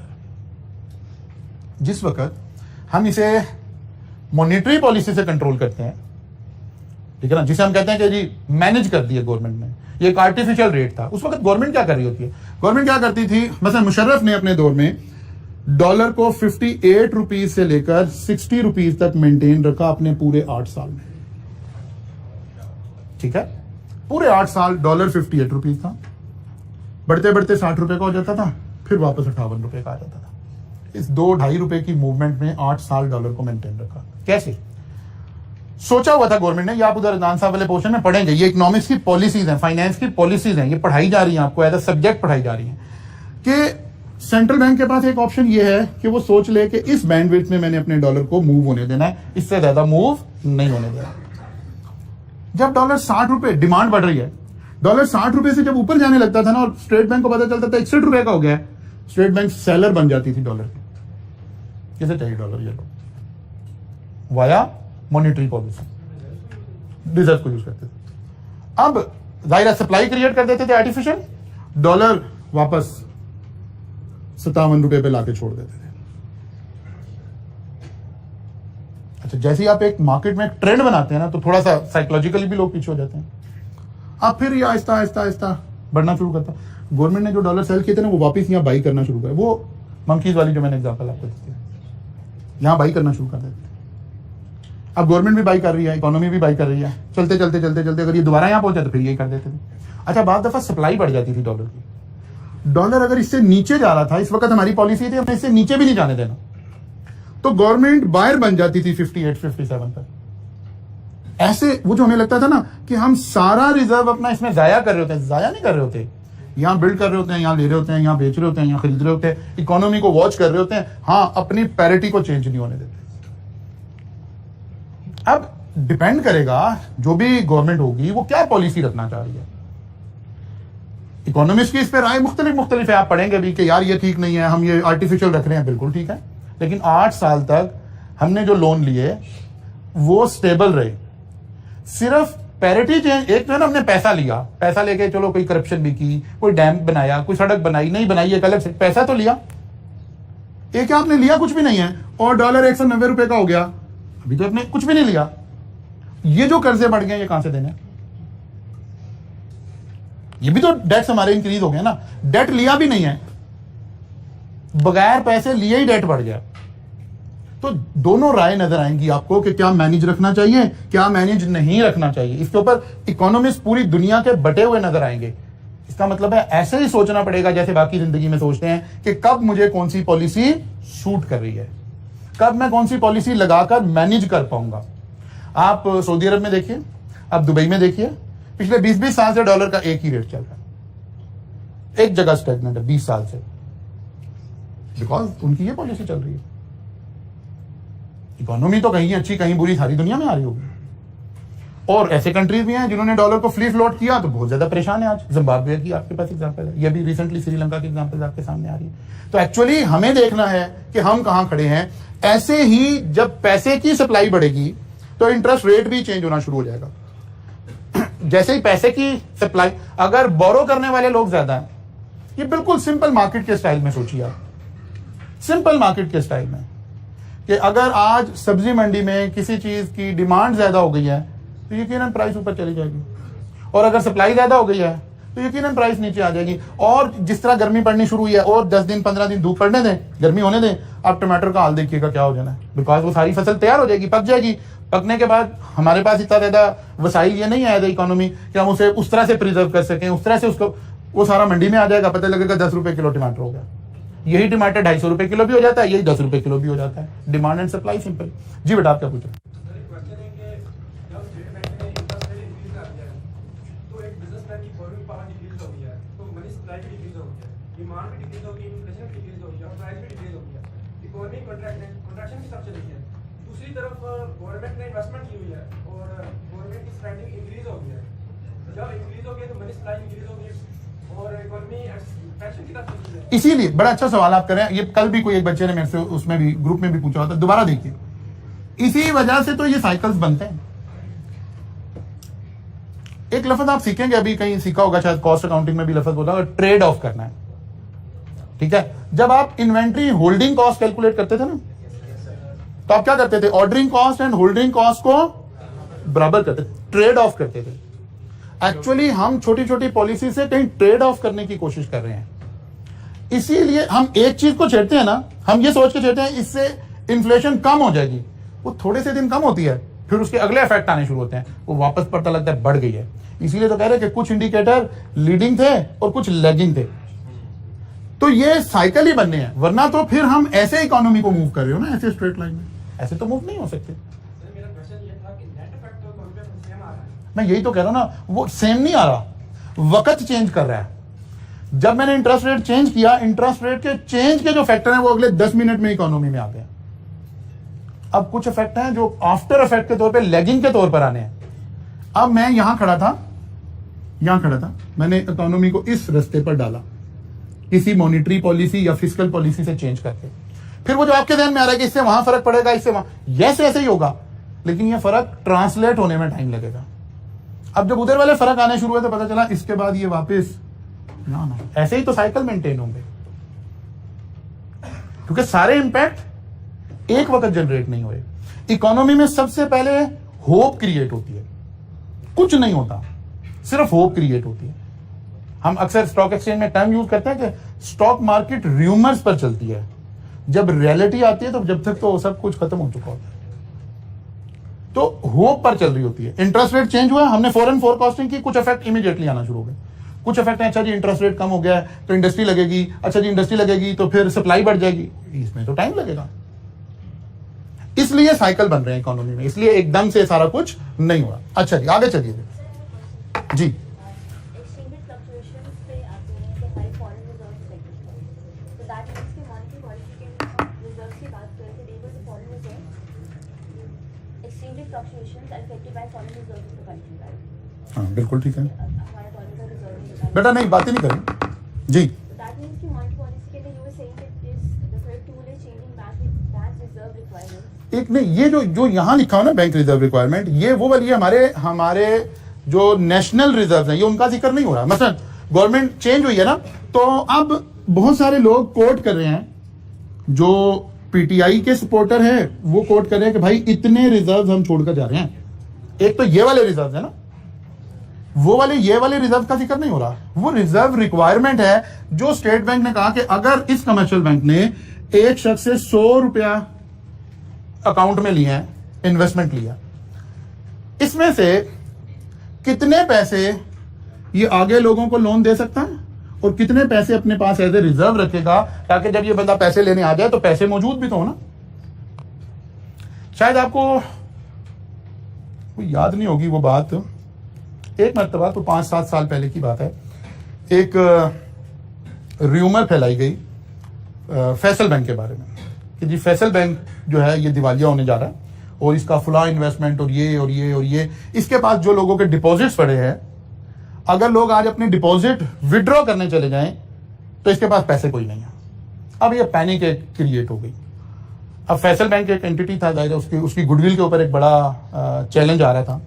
जिस वक्त हम इसे मॉनेटरी पॉलिसी से कंट्रोल करते हैं, ठीक है ना, जिसे हम कहते हैं कि जी मैनेज कर दिया गवर्नमेंट ने, ये एक आर्टिफिशियल रेट था। उस वक्त गवर्नमेंट क्या कर रही होती है? गवर्नमेंट क्या करती थी? मसलन मुशर्रफ ने अपने दौर में डॉलर को 58 रुपीज से लेकर 60 रुपीज तक मेंटेन रखा अपने पूरे 8 साल में, ठीक है, पूरे 8 साल डॉलर 58 रुपीज था, बढ़ते बढ़ते 60 रुपए का हो जाता था, फिर वापस 58 रुपए का आ जाता था। इस 2-2.5 रुपए की मूवमेंट में 8 साल डॉलर को मेंटेन रखा। कैसे? सोचा हुआ था गवर्नमेंट ने, ये आप उधर अदनान साहब वाले पोर्शन में पढ़ेंगे, ये इकोनॉमिक्स की पॉलिसीज हैं, फाइनेंस की पॉलिसीज हैं, ये पढ़ाई जा रही हैं आपको, एज अ सब्जेक्ट पढ़ाई जा रही हैं कि सेंट्रल बैंक के पास एक ऑप्शन ये है कि वो सोच ले कि इस बैंडविड्थ में मैंने अपने डॉलर को मूव होने देना है, इससे ज्यादा मूव नहीं होने देना। जब डॉलर 60 रुपए, डिमांड बढ़ रही है, डॉलर 60 रुपए से जब ऊपर जाने लगता था ना और स्टेट बैंक को पता चलता था 61 रुपए का हो गया, स्टेट बैंक सेलर बन जाती थी डॉलर की। किसे चाहिए डॉलर? ये लोग वाया मॉनेटरी पॉलिसी रिजर्व को यूज करते थे। अब जाहिर सप्लाई क्रिएट कर देते थे आर्टिफिशियल, डॉलर वापस 57 रुपए पे लाके छोड़ देते थे। अच्छा, जैसे ही आप एक मार्केट में एक ट्रेंड बनाते हैं ना, तो थोड़ा सा साइकोलॉजिकली भी लोग पीछे हो जाते हैं। अब फिर ये आहिस्ता आहिस्ता आहिस्ता बढ़ना शुरू करता। गवर्नमेंट ने जो डॉलर सेल किए थे ना, वो वापस यहाँ बाई करना शुरू कर, वो मंकीज वाली जो मैंने एग्जांपल आपको दी थी, यहाँ बाई करना शुरू कर देते थे। अब गवर्नमेंट भी बाई कर रही है, इकोनॉमी भी बाई कर रही है, चलते चलते चलते चलते अगर ये दोबारा यहाँ पहुंचा तो फिर यही कर देते थे। अच्छा, बाद दफा सप्लाई बढ़ जाती थी डॉलर की। डॉलर अगर इससे नीचे जा रहा था, इस वक्त हमारी पॉलिसी थी हमने इससे नीचे भी नहीं जाने देना, तो गवर्नमेंट बायर बन जाती थी 58-57 पर। ऐसे वो जो हमें लगता था ना कि हम सारा रिजर्व अपना इसमें जाया कर रहे होते हैं, जाया नहीं कर रहे होते, यहाँ बिल्ड कर रहे होते हैं, यहाँ ले रहे होते हैं, यहाँ बेच रहे होते हैं, यहाँ खरीद रहे होते हैं, इकोनॉमी को वॉच कर रहे होते हैं। हाँ, अपनी पैरिटी को चेंज नहीं होने देते। अब डिपेंड करेगा जो भी गवर्नमेंट होगी वो क्या पॉलिसी रखना चाह रही है। इकोनॉमिस्ट की इस पर राय मुख्तलिफ है, आप पढ़ेंगे भी कि यार ये ठीक नहीं है, हम ये आर्टिफिशियल रख रहे हैं, बिल्कुल ठीक है, लेकिन 8 साल तक हमने जो लोन लिए वो स्टेबल रहे। सिर्फ पैरिटी चेंज, एक तो है ना, हमने पैसा लिया, पैसा लेके चलो कोई करप्शन भी की, कोई डैम बनाया, कोई सड़क बनाई, नहीं बनाई एक अलग से, पैसा तो लिया। एक आपने लिया कुछ भी नहीं है और डॉलर 190 रुपए का हो गया, अभी तो आपने कुछ भी नहीं लिया। ये जो कर्जे बढ़ गए ये कहां से देने? ये भी तो डेट्स हमारे इंक्रीज हो गए ना, डेट लिया भी नहीं है, बगैर पैसे लिए ही डेट बढ़ गया। तो दोनों राय नजर आएंगी आपको कि क्या मैनेज रखना चाहिए, क्या मैनेज नहीं रखना चाहिए। इसके ऊपर इकोनॉमिस्ट पूरी दुनिया के बटे हुए नजर आएंगे। इसका मतलब है ऐसे ही सोचना पड़ेगा जैसे बाकी जिंदगी में सोचते हैं कि कब मुझे कौन सी पॉलिसी सूट कर रही है, कब मैं कौन सी पॉलिसी लगाकर मैनेज कर पाऊंगा। आप सऊदी अरब में देखिए, आप दुबई में देखिए, पिछले 20-20 साल से डॉलर का एक ही रेट चल रहा है, एक जगह स्टेगनेंट है 20 साल से, बिकॉज उनकी ये पॉलिसी चल रही है। इकोनॉमी तो कहीं अच्छी कहीं बुरी सारी दुनिया में आ रही होगी। और ऐसे कंट्रीज भी हैं जिन्होंने डॉलर को फ्री फ्लोट किया तो बहुत ज्यादा परेशान है आज। जिम्बाब्वे की आपके पास एग्जांपल है, ये भी रिसेंटली श्रीलंका की एग्जांपल आपके सामने आ रही है। तो एक्चुअली हमें देखना है कि हम कहां खड़े हैं। ऐसे ही जब पैसे की सप्लाई बढ़ेगी तो इंटरेस्ट रेट भी चेंज होना शुरू हो जाएगा। जैसे ही पैसे की सप्लाई, अगर बोरो करने वाले लोग ज्यादा हैं, ये बिल्कुल सिंपल मार्केट के स्टाइल में सोचिए आप, सिंपल मार्केट के स्टाइल में, कि अगर आज सब्जी मंडी में किसी चीज की डिमांड ज्यादा हो गई है तो यकीनन प्राइस ऊपर चली जाएगी, और अगर सप्लाई ज्यादा हो गई है तो यकीनन प्राइस नीचे आ जाएगी। और जिस तरह गर्मी पड़नी शुरू हुई है, और 10 दिन 15 दिन धूप पड़ने दें, गर्मी होने दें, आप टमाटर का हाल देखिएगा क्या हो जाना है। बिकॉज वो सारी फसल तैयार हो जाएगी, पक जाएगी। पकने के बाद हमारे पास इतना ज्यादा वसाइल ये नहीं आया था इकोनॉमी कि हम उसे उस तरह से प्रिजर्व कर सकें, उस तरह से उसको, वो सारा मंडी में आ जाएगा, पता लगेगा 10 रुपए किलो टमाटर हो गया। यही टमाटर 250 रुपए किलो भी हो जाता है, यही 10 रुपए किलो भी हो जाता है। Demand and supply simple. जी बेटा, आप क्या पूछे? दूसरी तरफ गवर्नमेंट ने इन्वेस्टमेंट की हुई है और गवर्नमेंट की स्पेंडिंग इंक्रीज हो गई है। जब इंक्रीज हो गई तो मनी सप्लाई इंक्रीज हो गई और इकोनॉमी एक्सपेंशन की तरफ चली है। इसीलिए बड़ा अच्छा सवाल आप कर रहे हैं। ये कल भी कोई एक बच्चे ने मेरे से उसमें भी ग्रुप में भी पूछा होता, दोबारा देखिए। इसी वजह से तो ये साइकिल्स बनते हैं। एक लफ्ज आप सीखेंगे, अभी कहीं सीखा होगा शायद, कॉस्ट अकाउंटिंग में भी लफ्ज होता है, ट्रेड ऑफ करना है। ठीक है, जब आप इन्वेंट्री होल्डिंग कॉस्ट कैलकुलेट करते थे ना, तो आप क्या करते थे? Ordering cost and holding cost को बराबर करते थे, ट्रेड ऑफ करते थे। एक्चुअली हम छोटी छोटी पॉलिसी से कहीं ट्रेड ऑफ करने की कोशिश कर रहे हैं। इसीलिए हम एक चीज को छेड़ते हैं ना, हम ये सोच के छेड़ते हैं इससे इन्फ्लेशन कम हो जाएगी। वो थोड़े से दिन कम होती है, फिर उसके अगले इफेक्ट आने शुरू होते हैं, वो वापस पता लगता है बढ़ गई है। इसीलिए तो कह रहे हैं कि कुछ इंडिकेटर लीडिंग थे और कुछ लैगिंग थे। तो ये साइकिल ही बनने हैं, वरना तो फिर हम ऐसे इकोनॉमी को मूव कर रहे हो ना, ऐसे स्ट्रेट लाइन में, ऐसे तो मूव नहीं हो सकते। मैं यही तो कह रहा हूं ना, वो सेम नहीं आ रहा, वक्त चेंज कर रहा है। जब मैंने इंटरेस्ट रेट चेंज किया, इंटरेस्ट रेट के चेंज के जो फैक्टर हैं वो अगले 10 मिनट में इकोनॉमी में आ गए। अब कुछ इफेक्ट हैं जो आफ्टर इफेक्ट के तौर पे, लैगिंग के तौर पर आने हैं। अब मैं यहां खड़ा था, मैंने इकोनॉमी को इस रास्ते पर डाला, किसी मॉनिटरी पॉलिसी या फिस्कल पॉलिसी से चेंज करके। फिर वो जो आपके ध्यान में आ रहा है कि इससे वहां फर्क पड़ेगा, इससे वहां, यस ऐसे ही होगा, लेकिन ये फर्क ट्रांसलेट होने में टाइम लगेगा। अब जब उधर वाले फर्क आने शुरू हुए तो पता चला इसके बाद ये वापस ना, ऐसे ही तो साइकिल मेंटेन होंगे, क्योंकि सारे इंपैक्ट एक वक्त जनरेट नहीं हुए। इकोनॉमी में सबसे पहले होप क्रिएट होती है, कुछ नहीं होता, सिर्फ होप क्रिएट होती है। हम अक्सर स्टॉक एक्सचेंज में टर्म यूज करते हैं कि स्टॉक मार्केट र्यूमर्स पर चलती है। जब रियलिटी आती है तो जब तक तो सब कुछ खत्म हो चुका होता है, तो होप पर चल रही होती है। इंटरेस्ट रेट चेंज हुआ, हमने फॉरेन फोरकास्टिंग की, कुछ इफेक्ट इमीडिएटली आना शुरू हो गए। कुछ इफेक्ट है, अच्छा जी इंटरेस्ट रेट कम हो गया है तो इंडस्ट्री लगेगी, अच्छा जी इंडस्ट्री लगेगी तो फिर सप्लाई बढ़ जाएगी, इसमें तो टाइम लगेगा। इसलिए साइकिल बन रहे हैं इकोनॉमी में, इसलिए एकदम से सारा कुछ नहीं हुआ। अच्छा जी आगे चलिए जी। extremely fluctuations are affected by foreign reserves of the country, right? हाँ बिल्कुल ठीक है हमारा डॉलर का रिजर्व है। बेटा, नहीं बातें नहीं करें जी। That means कि monetary policy के लिए you were saying that the third tool is changing bank reserve requirements. एक नहीं, ये जो यहाँ लिखा हो ना बैंक रिजर्व रिक्वायरमेंट, ये वो वाली हमारे जो नेशनल रिजर्व हैं, ये उनका जिक्र नहीं हो रहा। मतलब गवर्नमेंट चेंज हुई है ना, तो अब बहुत सारे लोग कोट कर रहे हैं, जो पीटीआई के सपोर्टर हैं वो कोट कर रहे हैं कि भाई इतने रिजर्व हम छोड़कर जा रहे हैं। एक तो ये वाले रिजर्व है ना, वो वाले ये वाले रिजर्व का जिक्र नहीं हो रहा। वो रिजर्व रिक्वायरमेंट है जो स्टेट बैंक ने कहा कि अगर इस कमर्शियल बैंक ने एक शख्स से 100 रुपया अकाउंट में लिया है, इन्वेस्टमेंट लिया, इसमें से कितने पैसे ये आगे लोगों को लोन दे सकता है और कितने पैसे अपने पास एज ए रिजर्व रखेगा, ताकि जब ये बंदा पैसे लेने आ जाए तो पैसे मौजूद भी तो हो ना। शायद आपको याद नहीं होगी वो बात, एक मरतबा तो 5-7 साल पहले की बात है, एक र्यूमर फैलाई गई फैसल बैंक के बारे में कि जी फैसल बैंक जो है ये दिवालिया होने जा रहा है और इसका फुला इन्वेस्टमेंट और ये और ये और ये, इसके पास जो लोगों के डिपॉजिट्स पड़े हैं, अगर लोग आज अपने डिपॉजिट विड्रॉ करने चले जाएं तो इसके पास पैसे कोई नहीं है। अब ये पैनिक क्रिएट हो गई। अब फैसल बैंक एक एंटिटी था, जाहिर है उसकी गुडविल के ऊपर एक बड़ा चैलेंज आ रहा था।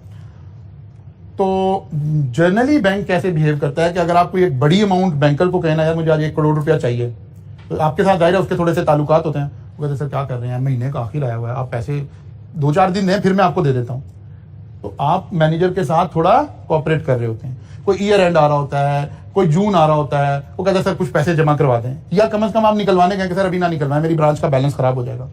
तो जनरली बैंक कैसे बिहेव करता है कि अगर आप कोई एक बड़ी अमाउंट बैंकर को कहना यार मुझे आज 1 करोड़ रुपया चाहिए, तो आपके साथ जाहिर है उसके थोड़े से ताल्लुकात होते हैं। वो कहते सर क्या कर रहे हैं, महीने का आखिर आया हुआ है, आप पैसे 2-4 दिन दें फिर मैं आपको दे देता हूँ। तो आप मैनेजर के साथ थोड़ा कोऑपरेट कर रहे होते हैं। कोई ईयर एंड आ रहा होता है, कोई जून आ रहा होता है, वो कहता है सर कुछ पैसे जमा करवा दें, या कम से कम आप निकलवाने गए कि सर अभी ना निकलवाएं, मेरी ब्रांच का बैलेंस खराब हो जाएगा।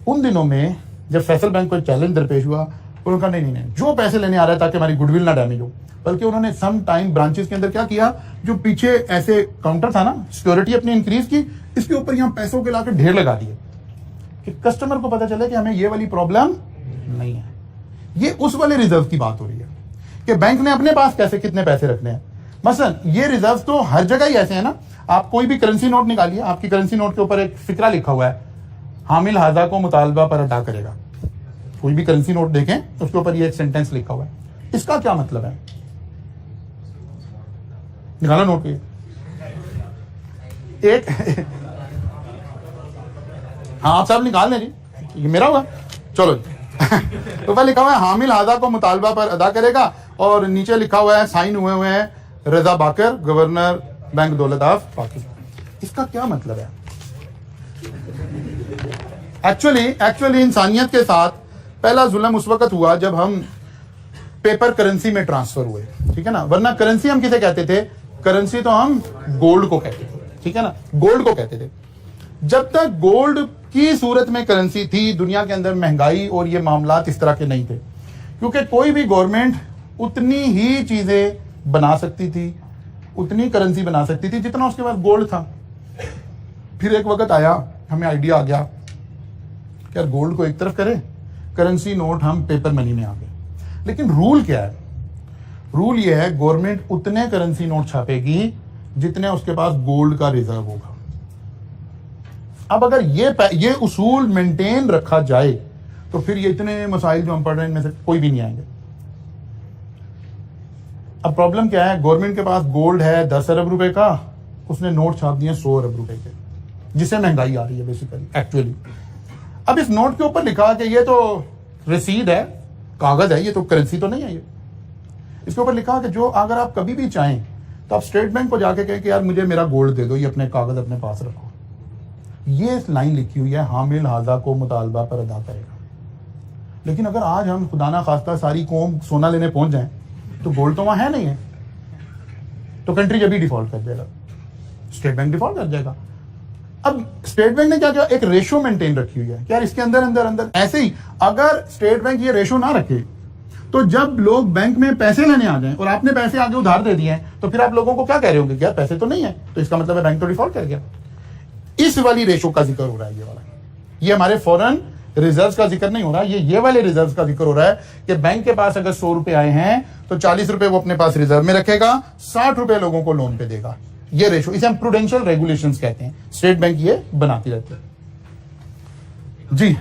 उन दिनों में जब फैसल बैंक को चैलेंज दरपेश हुआ, उन्होंने कहा नहीं, जो पैसे लेने आ रहा है ताकि हमारी गुडविल ना डैमेज हो, बल्कि उन्होंने सम टाइम ब्रांचेस के अंदर क्या किया, जो पीछे ऐसे काउंटर था ना, सिक्योरिटी अपनी इंक्रीज की, इसके ऊपर यहाँ पैसों के लाके ढेर लगा दिए कि कस्टमर को पता चले कि हमें ये वाली प्रॉब्लम नहीं है। ये उस वाले रिजर्व की बात हो रही है कि बैंक ने अपने पास कैसे कितने पैसे रखने हैं। मसलन ये रिजर्व तो हर जगह ही ऐसे है ना, आप कोई भी करेंसी नोट निकालिए, आपकी करेंसी नोट के ऊपर एक फिक्रा लिखा हुआ है, हामिल हाजा को मुतालबा पर अदा करेगा। कोई भी करेंसी नोट देखें उसके ऊपर ये एक सेंटेंस लिखा हुआ है। इसका क्या मतलब है? निकाला नोट पे एक हाँ आप सब निकाल लें जी, ये मेरा हुआ, चलो तो ऊपर लिखा हुआ है हामिल हाजा को मुतालबा पर अदा करेगा, और नीचे लिखा हुआ है साइन हुए हैं रजा बाकर, गवर्नर बैंक दौलत ऑफ पाकिस्तान। इसका क्या मतलब है? एक्चुअली इंसानियत के साथ पहला जुल्म उस वक्त हुआ जब हम पेपर करेंसी में ट्रांसफर हुए, ठीक है ना। वरना करेंसी हम किसे कहते थे? करेंसी तो हम गोल्ड को कहते थे, ठीक है ना, गोल्ड को कहते थे। जब तक गोल्ड की सूरत में करेंसी थी, दुनिया के अंदर महंगाई और ये मामलात इस तरह के नहीं थे, क्योंकि कोई भी गवर्नमेंट उतनी ही चीजें बना सकती थी, उतनी करेंसी बना सकती थी जितना उसके पास गोल्ड था। फिर एक वक्त आया, हमें आइडिया आ गया कि यार गोल्ड को एक तरफ करें, करेंसी नोट हम पेपर मनी में आ गए। लेकिन रूल क्या है? रूल ये है गवर्नमेंट उतने करेंसी नोट छापेगी जितने उसके पास गोल्ड का रिजर्व होगा। अब अगर ये उसूल मेंटेन रखा जाए तो फिर ये इतने मसाइल जो हम पढ़ रहे हैं इनमें से कोई भी नहीं आएंगे। अब प्रॉब्लम क्या है? गवर्नमेंट के पास गोल्ड है 10 अरब रुपए का, उसने नोट छाप दिए 100 अरब रुपए के, जिससे महंगाई आ रही है बेसिकली एक्चुअली। अब इस नोट के ऊपर लिखा कि ये तो रसीद है, कागज है, ये तो करेंसी तो नहीं है। ये इसके ऊपर लिखा कि जो अगर आप कभी भी चाहें तो आप स्टेट बैंक को जाके कहें कि यार मुझे मेरा गोल्ड दे दो, ये अपने कागज अपने पास रखो। ये लाइन लिखी हुई है हामिल हाजा को मुतालबा पर अदा करेगा। लेकिन अगर आज हम खुदा ना खास्ता सारी कौम सोना लेने पहुंच जाए तो गोल्ड तो वहां है नहीं है, तो कंट्री जब भी डिफॉल्ट कर जाएगा, स्टेट बैंक डिफॉल्ट कर जाएगा। अब स्टेट बैंक ने क्या किया, एक रेशो मेंटेन रखी हुई है कि यार इसके अंदर अंदर अंदर ऐसे ही अगर स्टेट बैंक ये रेशो ना रखे तो जब लोग बैंक में पैसे लेने आ जाएं और आपने पैसे आगे उधार दे दिए हैं तो फिर आप लोगों को क्या कह रहे होंगे कि यार पैसे तो नहीं है, तो इसका मतलब है बैंक तो डिफॉल्ट कर गया। इस वाली रेशो का जिक्र हो रहा है, ये वाला, ये हमारे फॉरेन रिजर्व्स का जिक्र नहीं हो रहा, ये वाले रिजर्व्स का जिक्र हो रहा है कि बैंक के पास अगर 100 रुपए आए हैं तो 40 रुपए वो अपने पास रिजर्व में रखेगा, 60 रुपए लोगों को लोन पे देगा। ये रेशो, इसे हम प्रूडेंशियल रेगुलेशंस कहते हैं, स्टेट बैंक ये बनाती रहती है जी।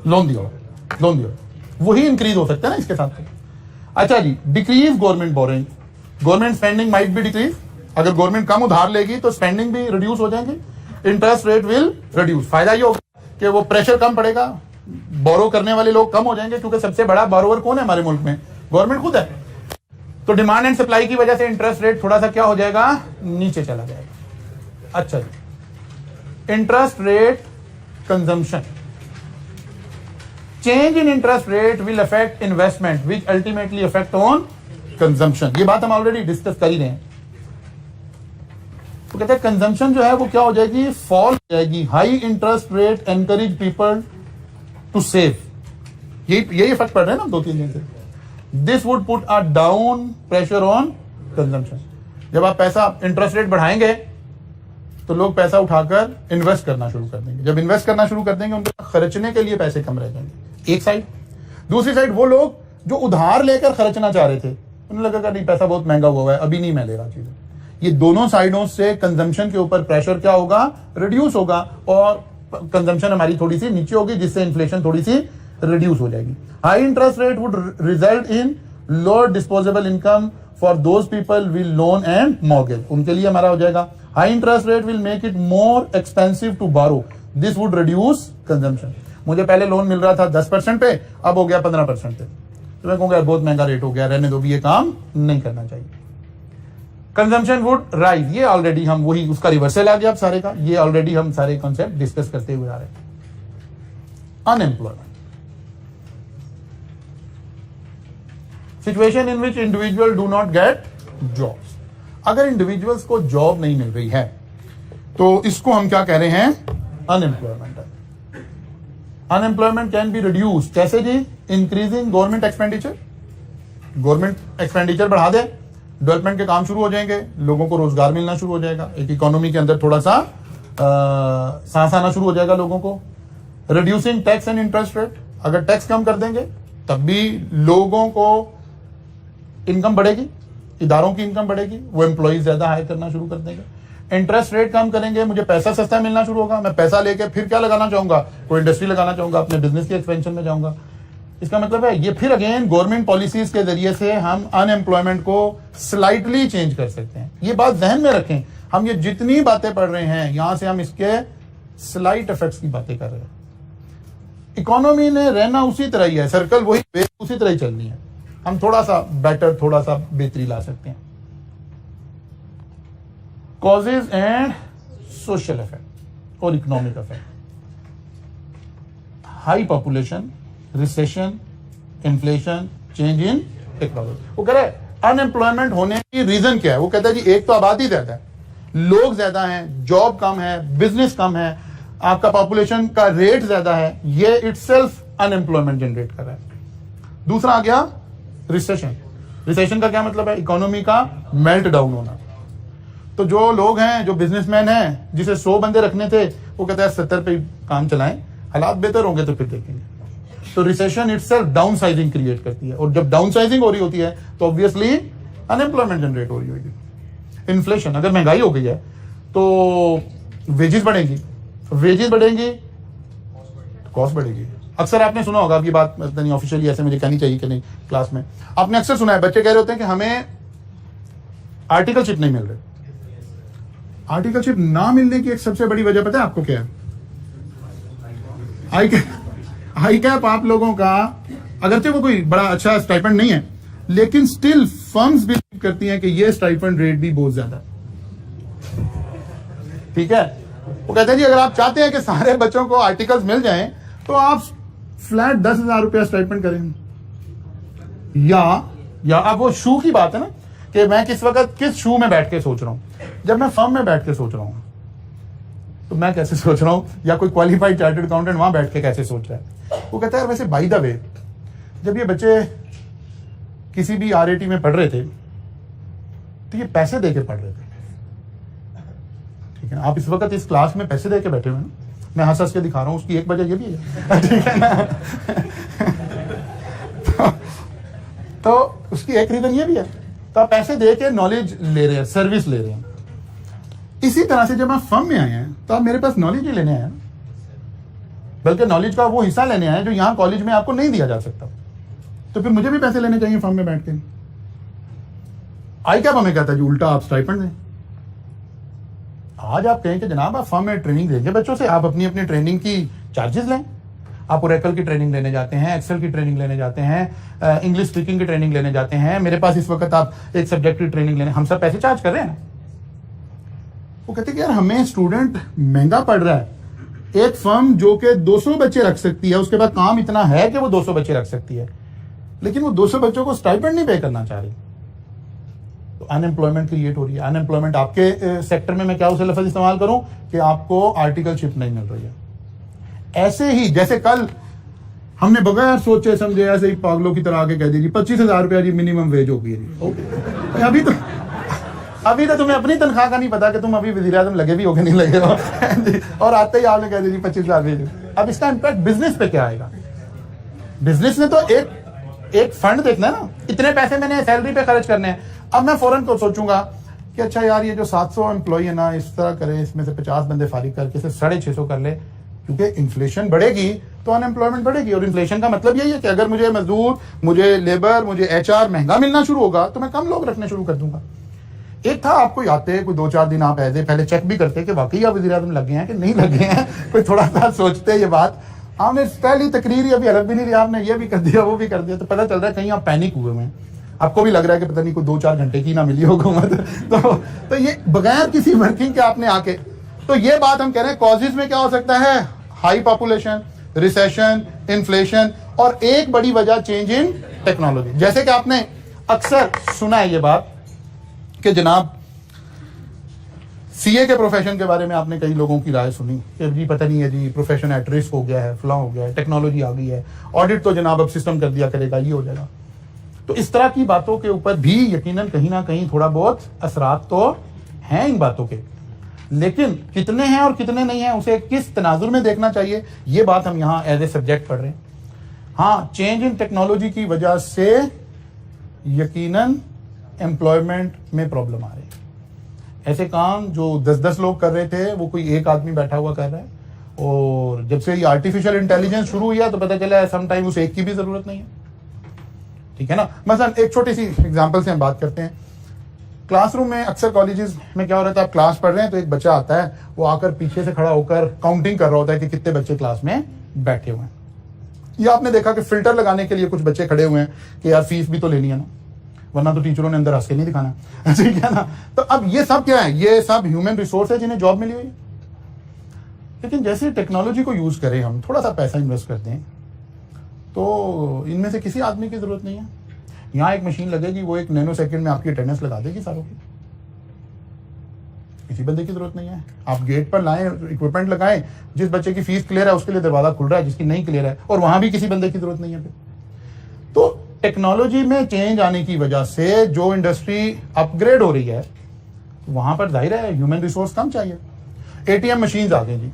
लोन दिया, वही इंक्रीज हो सकता है ना इसके साथ। अच्छा जी, decrease government borrowing, government spending might be decrease. अगर गवर्नमेंट कम उधार लेगी तो स्पेंडिंग भी रिड्यूस हो जाएंगी, इंटरेस्ट रेट विल रिड्यूस। फायदा ये होगा कि वो प्रेशर कम पड़ेगा, बोरो करने वाले लोग कम हो जाएंगे, क्योंकि सबसे बड़ा बोरोवर कौन है हमारे मुल्क में? गवर्नमेंट खुद है। तो डिमांड एंड सप्लाई की वजह से इंटरेस्ट रेट थोड़ा सा क्या हो जाएगा, नीचे चला जाएगा। अच्छा जी, interest rate consumption, change in interest rate will affect investment which ultimately affect on consumption. ये बात हम ऑलरेडी डिस्कस कर ही रहे हैं। तो कहते हैं कंजम्पशन जो है वो क्या हो जाएगी, फॉल हो जाएगी। High interest rate encourage people to save, यही इफेक्ट पड़ रहा है ना 2-3 दिन से। This would put a down pressure on consumption. जब आप पैसा इंटरेस्ट रेट बढ़ाएंगे तो लोग पैसा उठाकर इन्वेस्ट करना शुरू कर देंगे। जब इन्वेस्ट करना शुरू कर देंगे उनके खर्चने के लिए पैसे कम रह जाएंगे, एक साइड। दूसरी साइड वो लोग जो उधार लेकर खर्चना चाह रहे थे, उन्हें लगेगा नहीं पैसा बहुत महंगा हुआ है, अभी नहीं मैं ले रहा चीजें। ये दोनों साइडों से कंजम्पशन के ऊपर प्रेशर क्या होगा, रिड्यूस होगा, और कंजम्पशन हमारी थोड़ी सी नीचे होगी, जिससे इन्फ्लेशन थोड़ी सी रिड्यूस हो जाएगी। High interest rate would result in lower disposable income for those people will loan and mortgage, उनके लिए हमारा हो जाएगा। High interest rate will make it more expensive to borrow, this would reduce consumption. मुझे पहले लोन मिल रहा था 10% पे, अब हो गया 15% पे, तो मैं कहूंगा बहुत महंगा रेट हो गया, रहने दो भी, ये काम नहीं करना चाहिए। कंजम्पशन वुड राइज, ये ऑलरेडी हम वही उसका रिवर्सल आ गया अब सारे का, ये ऑलरेडी हम सारे कॉन्सेप्ट डिस्कस करते हुए आ रहे हैं। Unemployment, situation in which individual do not get jobs. अगर इंडिविजुअल्स को जॉब नहीं मिल रही है तो इसको हम क्या कह रहे हैं, अनएम्प्लॉयमेंट है। अनएम्प्लॉयमेंट कैन बी रिड्यूस, कैसे जी, increasing government expenditure. Government expenditure बढ़ा दे, डेवलपमेंट के काम शुरू हो जाएंगे, लोगों को रोजगार मिलना शुरू हो जाएगा, एक इकोनॉमी के अंदर थोड़ा सा सांस आना शुरू हो जाएगा लोगों को। Reducing tax and interest rate, अगर टैक्स कम कर देंगे तब भी लोगों को इनकम बढ़ेगी, इदारों की इनकम बढ़ेगी, वो एम्प्लॉइज ज्यादा हायर करना शुरू कर देंगे। इंटरेस्ट रेट कम करेंगे, मुझे पैसा सस्ता मिलना शुरू होगा, मैं पैसा लेके फिर क्या लगाना चाहूंगा, कोई इंडस्ट्री लगाना चाहूंगा, अपने बिजनेस की एक्सपेंशन में जाऊंगा। इसका मतलब है ये फिर अगेन गवर्नमेंट पॉलिसीज के जरिए से हम अनएम्प्लॉयमेंट को स्लाइटली चेंज कर सकते हैं। ये बात ध्यान में रखें, हम ये जितनी बातें पढ़ रहे हैं यहां से हम इसके स्लाइट इफेक्ट्स की बातें कर रहे हैं। इकोनॉमी ने रहना उसी तरह ही है, सर्कल वही उसी तरह ही चलनी है, हम थोड़ा सा बेटर, थोड़ा सा बेहतरी ला सकते हैं। कॉजेज एंड सोशल इफेक्ट और economic effect, high population, recession, inflation, change in technology. वो कह रहे हैं अनएम्प्लॉयमेंट होने की रीजन क्या है, वो कहता है जी एक तो आबादी ज्यादा है, लोग ज्यादा हैं, जॉब कम है, बिजनेस कम है, आपका पॉपुलेशन का रेट ज्यादा है, ये इटसेल्फ अनएम्प्लॉयमेंट जनरेट कर रहा है। दूसरा आ गया रिसेशन। रिसेशन का क्या मतलब है, इकोनॉमी का मेल्ट डाउन होना। तो जो लोग हैं, जो बिजनेसमैन हैं, जिसे 100 बंदे रखने थे, वो कहता है 70 पे काम चलाएं, हालात बेहतर होंगे तो फिर देखेंगे। तो recession itself down sizing create करती है, और जब डाउन साइजिंग हो रही होती है तो ऑब्वियसली अनएम्प्लॉयमेंट जनरेट हो रही होगी। इन्फ्लेशन, अगर महंगाई हो गई है तो वेजेस बढ़ेंगी, वेजेस बढ़ेंगी तो कॉस्ट बढ़ेगी। अक्सर आपने सुना होगा, आपकी बात नहीं ऑफिशियली ऐसे मुझे कहनी चाहिए कि नहीं, क्लास में आपने अक्सर सुना है बच्चे कह रहे होते हैं कि हमें आर्टिकलशिप नहीं मिल रही। आर्टिकलशिप ना मिलने की एक सबसे बड़ी वजह पता है आपको क्या है, हाई कैप आप लोगों का, अगरचे वो कोई बड़ा अच्छा स्टाइपेंड नहीं है, लेकिन स्टिल फर्म्स बिलीव करती हैं कि ये स्टाइपेंड रेट भी बहुत ज्यादा, ठीक है। वो कहते हैं जी अगर आप चाहते हैं कि सारे बच्चों को आर्टिकल्स मिल जाएं तो आप फ्लैट 10,000 रुपया स्टाइपेंड करेंगे। या अब वो शू की बात है ना, कि मैं किस वक्त किस शू में बैठ के सोच रहा हूं। जब मैं फर्म में बैठ के सोच रहा हूं तो मैं कैसे सोच रहा हूं, या कोई क्वालिफाइड चार्टर्ड अकाउंटेंट वहां बैठ के कैसे सोच रहा है। वो कहता है वैसे बाय द वे, जब ये बच्चे किसी भी RAT में पढ़ रहे थे तो ये पैसे दे के पढ़ रहे थे, ठीक है। आप इस वक्त इस क्लास में पैसे दे के बैठे हुए हैं, मैं हंस हंस के दिखा रहा हूं, उसकी एक वजह ये भी है, ठीक है ना। तो उसकी एक रीजन ये भी है, तो आप पैसे दे के नॉलेज ले रहे हैं, सर्विस ले रहे हैं। इसी तरह से जब आप फर्म में आए हैं तो आप मेरे पास नॉलेज ही लेने आए हैं, बल्कि नॉलेज का वो हिस्सा लेने आए जो यहाँ कॉलेज में आपको नहीं दिया जा सकता। तो फिर मुझे भी पैसे लेने चाहिए फर्म में बैठ के। आई क्या हमें कहता है जी उल्टा आप स्टाइपेंड दें। आज आप कहें कि जनाब आप फर्म में ट्रेनिंग देंगे बच्चों से, आप अपनी अपनी ट्रेनिंग की चार्जेस लें। आप ओरेकल की ट्रेनिंग लेने जाते हैं, एक्सेल की ट्रेनिंग लेने जाते हैं, इंग्लिश स्पीकिंग की ट्रेनिंग लेने जाते हैं, मेरे पास इस वक्त आप एक सब्जेक्ट की ट्रेनिंग लेने, हम सब पैसे चार्ज कर रहे हैं। वो कहते कि यार हमें स्टूडेंट महंगा पड़ रहा है। एक फर्म जो कि 200 बच्चे रख सकती है, उसके बाद काम इतना है कि वो 200 बच्चे रख सकती है, लेकिन वो 200 बच्चों को स्टाइपेंड नहीं पे करना चाह रही, तो अनएम्प्लॉयमेंट क्रिएट हो रही है। अनएम्प्लॉयमेंट आपके सेक्टर में मैं क्या उसे लफ्ज इस्तेमाल करूं कि आपको आर्टिकलशिप नहीं मिल रही है। ऐसे ही जैसे कल हमने बगैर सोचे समझे ऐसे ही पागलों की तरह आके कह दी 25,000 रुपया जी मिनिमम वेज होगी जी। अभी तो तुम्हें अपनी तनख्वाह का नहीं पता कि तुम अभी वज़ीर-ए-आज़म लगे भी हो कि नहीं लगे हो और आते ही आपने कह दी 25,000 वेज। अब इसका इम्पैक्ट बिजनेस पे क्या आएगा? बिजनेस ने तो एक फंड देखना है ना, इतने पैसे मैंने सैलरी पे खर्च करने हैं। अब मैं फौरन को सोचूंगा कि अच्छा यार ये जो 700 एम्प्लॉय है ना, इस तरह करे, इसमें से 50 बंदे फारिग करके इसे 650 कर ले, क्योंकि इन्फ्लेशन बढ़ेगी तो अनएम्प्लॉयमेंट बढ़ेगी। और इन्फ्लेशन का मतलब यही है कि अगर मुझे मजदूर, मुझे लेबर, मुझे HR महंगा मिलना शुरू होगा तो मैं कम लोग रखने शुरू कर दूंगा। एक था आपको आते कोई 2-4 दिन आप ऐसे पहले चेक भी करते कि वाकई आप वज़ीर-ए-आज़म लग गए हैं कि नहीं लगे हैं, कोई थोड़ा सा सोचते ये बात। आपने पहली तकरीर अभी हलफ भी नहीं लिया, आपने ये भी कर दिया वो भी कर दिया, तो पता चल रहा है कहीं आप पैनिक हुए हैं। आपको भी लग रहा है कि पता नहीं कोई 2-4 घंटे की ना मिली हो हुकूमत। तो ये बगैर किसी वर्किंग के आपने आके, तो ये बात हम कह रहे हैं कॉजेज में क्या हो सकता है? हाई पॉपुलेशन, रिसेशन, इन्फ्लेशन, और एक बड़ी वजह चेंज इन टेक्नोलॉजी। जैसे कि आपने अक्सर सुना है ये बात कि जनाब CA के प्रोफेशन के बारे में आपने कई लोगों की राय सुनी कि जी पता नहीं है जी प्रोफेशन एट रिस्क हो गया है, फला हो गया है, टेक्नोलॉजी आ गई है, ऑडिट तो जनाब अब सिस्टम कर दिया करेगा, ये हो जाएगा। तो इस तरह की बातों के ऊपर भी यकीनन कहीं ना कहीं थोड़ा बहुत असरात तो हैं इन बातों के, लेकिन कितने हैं और कितने नहीं हैं उसे किस तनाजुर में देखना चाहिए, ये बात हम यहाँ एज ए सब्जेक्ट पढ़ रहे हैं। हाँ, चेंज इन टेक्नोलॉजी की वजह से यकीनन एम्प्लॉयमेंट में प्रॉब्लम आ रही है। ऐसे काम जो 10-10 लोग कर रहे थे वो कोई एक आदमी बैठा हुआ कर रहा है, और जब से ये आर्टिफिशियल इंटेलिजेंस शुरू हुआ तो पता चला है सम टाइम उस एक की भी जरूरत नहीं है। ठीक है ना? मसलन एक छोटी सी एग्जांपल से हम बात करते हैं। क्लासरूम में अक्सर कॉलेजेस में क्या हो रहा था, आप क्लास पढ़ रहे हैं तो एक बच्चा आता है, वो आकर पीछे से खड़ा होकर काउंटिंग कर रहा होता है कि कितने बच्चे क्लास में बैठे हुए हैं। या आपने देखा कि फिल्टर लगाने के लिए कुछ बच्चे खड़े हुए हैं कि यार फीस भी तो लेनी है ना, वरना तो टीचरों ने अंदर हंस के नहीं दिखाना। ठीक है ना? तो अब ये सब क्या है? ये सब ह्यूमन रिसोर्स है जिन्हें जॉब मिली हुई है। लेकिन जैसे टेक्नोलॉजी को यूज करें, हम थोड़ा सा पैसा इन्वेस्ट करते हैं, तो इनमें से किसी आदमी की जरूरत नहीं है। यहाँ एक मशीन लगेगी, वो 1 नैनो सेकंड में आपकी अटेंडेंस लगा देगी सारों की। किसी बंदे की जरूरत नहीं है। आप गेट पर लाएं, इक्विपमेंट लगाएं, जिस बच्चे की फीस क्लियर है उसके लिए दरवाजा खुल रहा है, जिसकी नहीं क्लियर है, और वहां भी किसी बंदे की जरूरत नहीं है। तो टेक्नोलॉजी में चेंज आने की वजह से जो इंडस्ट्री अपग्रेड हो रही है, वहां पर जाहिर है ह्यूमन रिसोर्स कम चाहिए। ATM मशीन आ गई जी।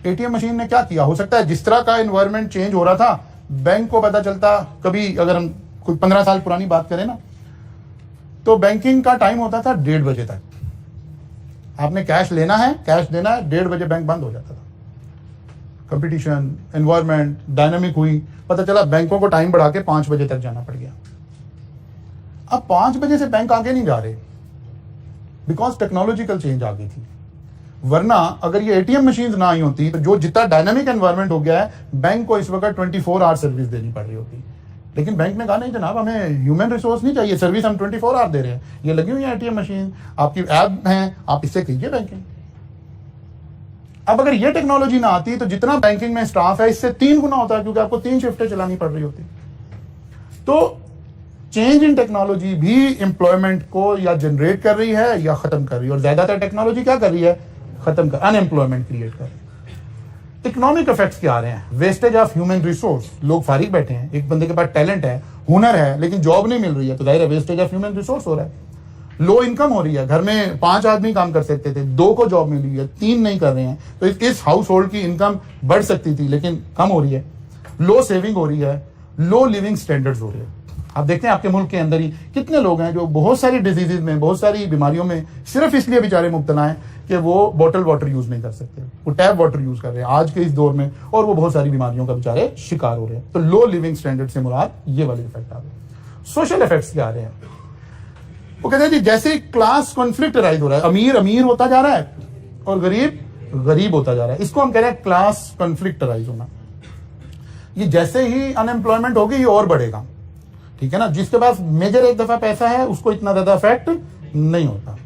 ATM मशीन ने क्या किया? हो सकता है जिस तरह का एनवायरनमेंट चेंज हो रहा था, बैंक को पता चलता, कभी अगर हम कोई 15 साल पुरानी बात करें ना, तो बैंकिंग का टाइम होता था 1:30 बजे तक। आपने कैश लेना है, कैश देना है, 1:30 बजे बैंक बंद हो जाता था। कंपटीशन, एनवायरनमेंट डायनामिक हुई, पता चला बैंकों को टाइम बढ़ा के 5 बजे तक जाना पड़ गया। अब 5 बजे से बैंक आगे नहीं जा रहे, बिकॉज टेक्नोलॉजिकल चेंज आ गई थी। वरना अगर ये ATM मशीन ना आई होती तो जो जितना डायनामिक एनवायरनमेंट हो गया है, बैंक को इस वक्त 24 आवर सर्विस देनी पड़ रही होती। लेकिन बैंक ने कहा नहीं जनाब, हमें ह्यूमन रिसोर्स नहीं चाहिए, सर्विस हम 24 आवर दे रहे हैं। ये लगी हुई है ATM मशीन, आपकी ऐप है, आप इससे कीजिए बैंकिंग। अब अगर ये टेक्नोलॉजी ना आती तो जितना बैंकिंग में स्टाफ है इससे 3 गुना होता है, क्योंकि आपको 3 शिफ्टें चलानी पड़ रही होती। तो चेंज इन टेक्नोलॉजी भी एम्प्लॉयमेंट को या जनरेट कर रही है या खत्म कर रही है, और ज्यादातर टेक्नोलॉजी क्या कर रही है? खत्म कर, अनएम्प्लॉयमेंट क्रिएट कर रही है। इकोनॉमिक इफेक्ट्स क्या आ रहे हैं? वेस्टेज ऑफ ह्यूमन रिसोर्स, लोग फारिग बैठे हैं, एक बंदे के पास टैलेंट है, हुनर है, लेकिन जॉब नहीं मिल रही है, तो जाहिर है वेस्टेज ऑफ ह्यूमन रिसोर्स हो रहा है। लो इनकम हो रही है, घर में 5 आदमी काम कर सकते थे, 2 को जॉब मिली है, 3 नहीं कर रहे हैं, तो इस हाउस होल्ड की इनकम बढ़ सकती थी लेकिन कम हो रही है। लो सेविंग हो रही है, लो लिविंग स्टैंडर्ड्स हो रहे हैं। आप देखते हैं आपके मुल्क के अंदर ही कितने लोग हैं जो बहुत सारी डिजीजेज में, बहुत सारी बीमारियों में सिर्फ इसलिए बेचारे मुब्तला हैं कि वो बॉटल वाटर यूज नहीं कर सकते, वो टैप वाटर यूज कर रहे हैं आज के इस दौर में, और वो बहुत सारी बीमारियों का बेचारे शिकार हो रहे हैं। तो लो लिविंग स्टैंडर्ड से मुराद ये वाले इफेक्ट आ रहे हैं। सोशल इफेक्ट्स क्या आ रहे हैं? वो कहते हैं जी जैसे क्लास कॉन्फ्लिक्ट राइज हो रहा है, अमीर अमीर होता जा रहा है और गरीब गरीब होता जा रहा है, इसको हम कह रहे हैं क्लास कॉन्फ्लिक्ट राइज होना। ये जैसे ही अनएम्प्लॉयमेंट होगी ये और बढ़ेगा, ठीक है ना। जिसके पास मेजर एक दफा पैसा है उसको इतना ज्यादा इफेक्ट नहीं होता।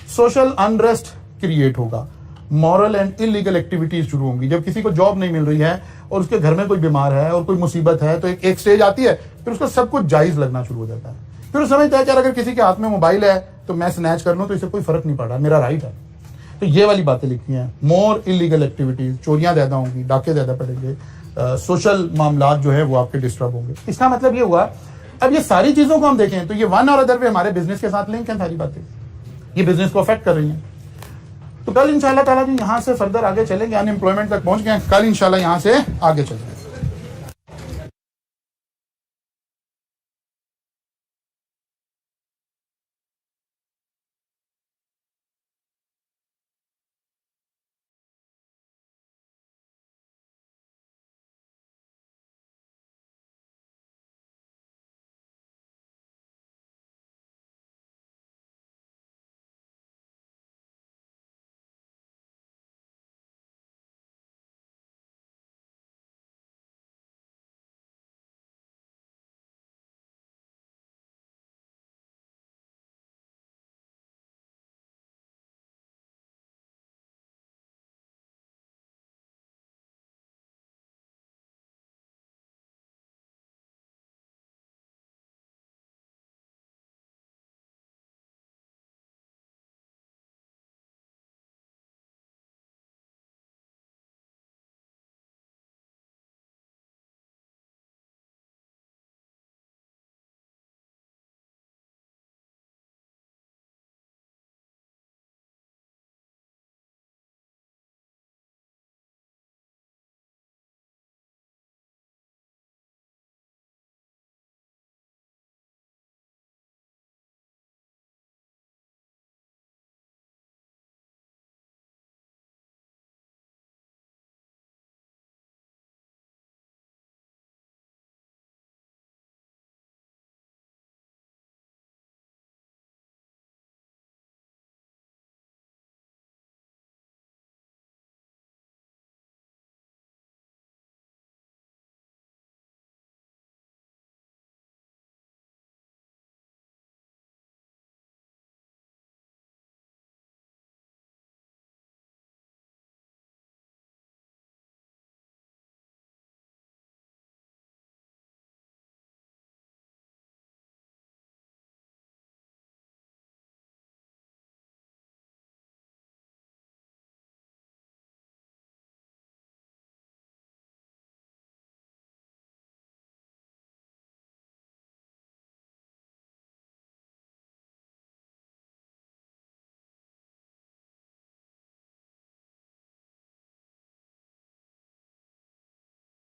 सोशल अनरेस्ट क्रिएट होगा, मॉरल एंड इलीगल एक्टिविटीज शुरू होंगी। जब किसी को जॉब नहीं मिल रही है और उसके घर में कोई बीमार है और कोई मुसीबत है तो एक स्टेज आती है, फिर उसका सब कुछ जायज लगना शुरू हो जाता है। फिर वो समझता है यार अगर किसी के हाथ में मोबाइल है तो मैं स्नैच कर लूं तो इससे कोई फर्क नहीं पड़ रहा, मेरा राइट है। तो ये वाली बातें लिखी हैं। मोर इलीगल एक्टिविटीज, चोरियां ज्यादा होंगी, डाके ज्यादा पड़ेंगे, सोशल मामला जो है वो आपके डिस्टर्ब होंगे। इसका मतलब ये हुआ, अब ये सारी चीजों को हम देखें तो ये वन और अदर पे हमारे बिजनेस के साथ लिंक है, सारी बातें ये बिजनेस को अफेक्ट कर रही हैं। तो कल इंशाल्लाह ताला जी यहाँ से फर्दर आगे चलेंगे, अनएम्प्लॉयमेंट तक पहुंच गए, कल इंशाल्लाह यहाँ से आगे चलेंगे।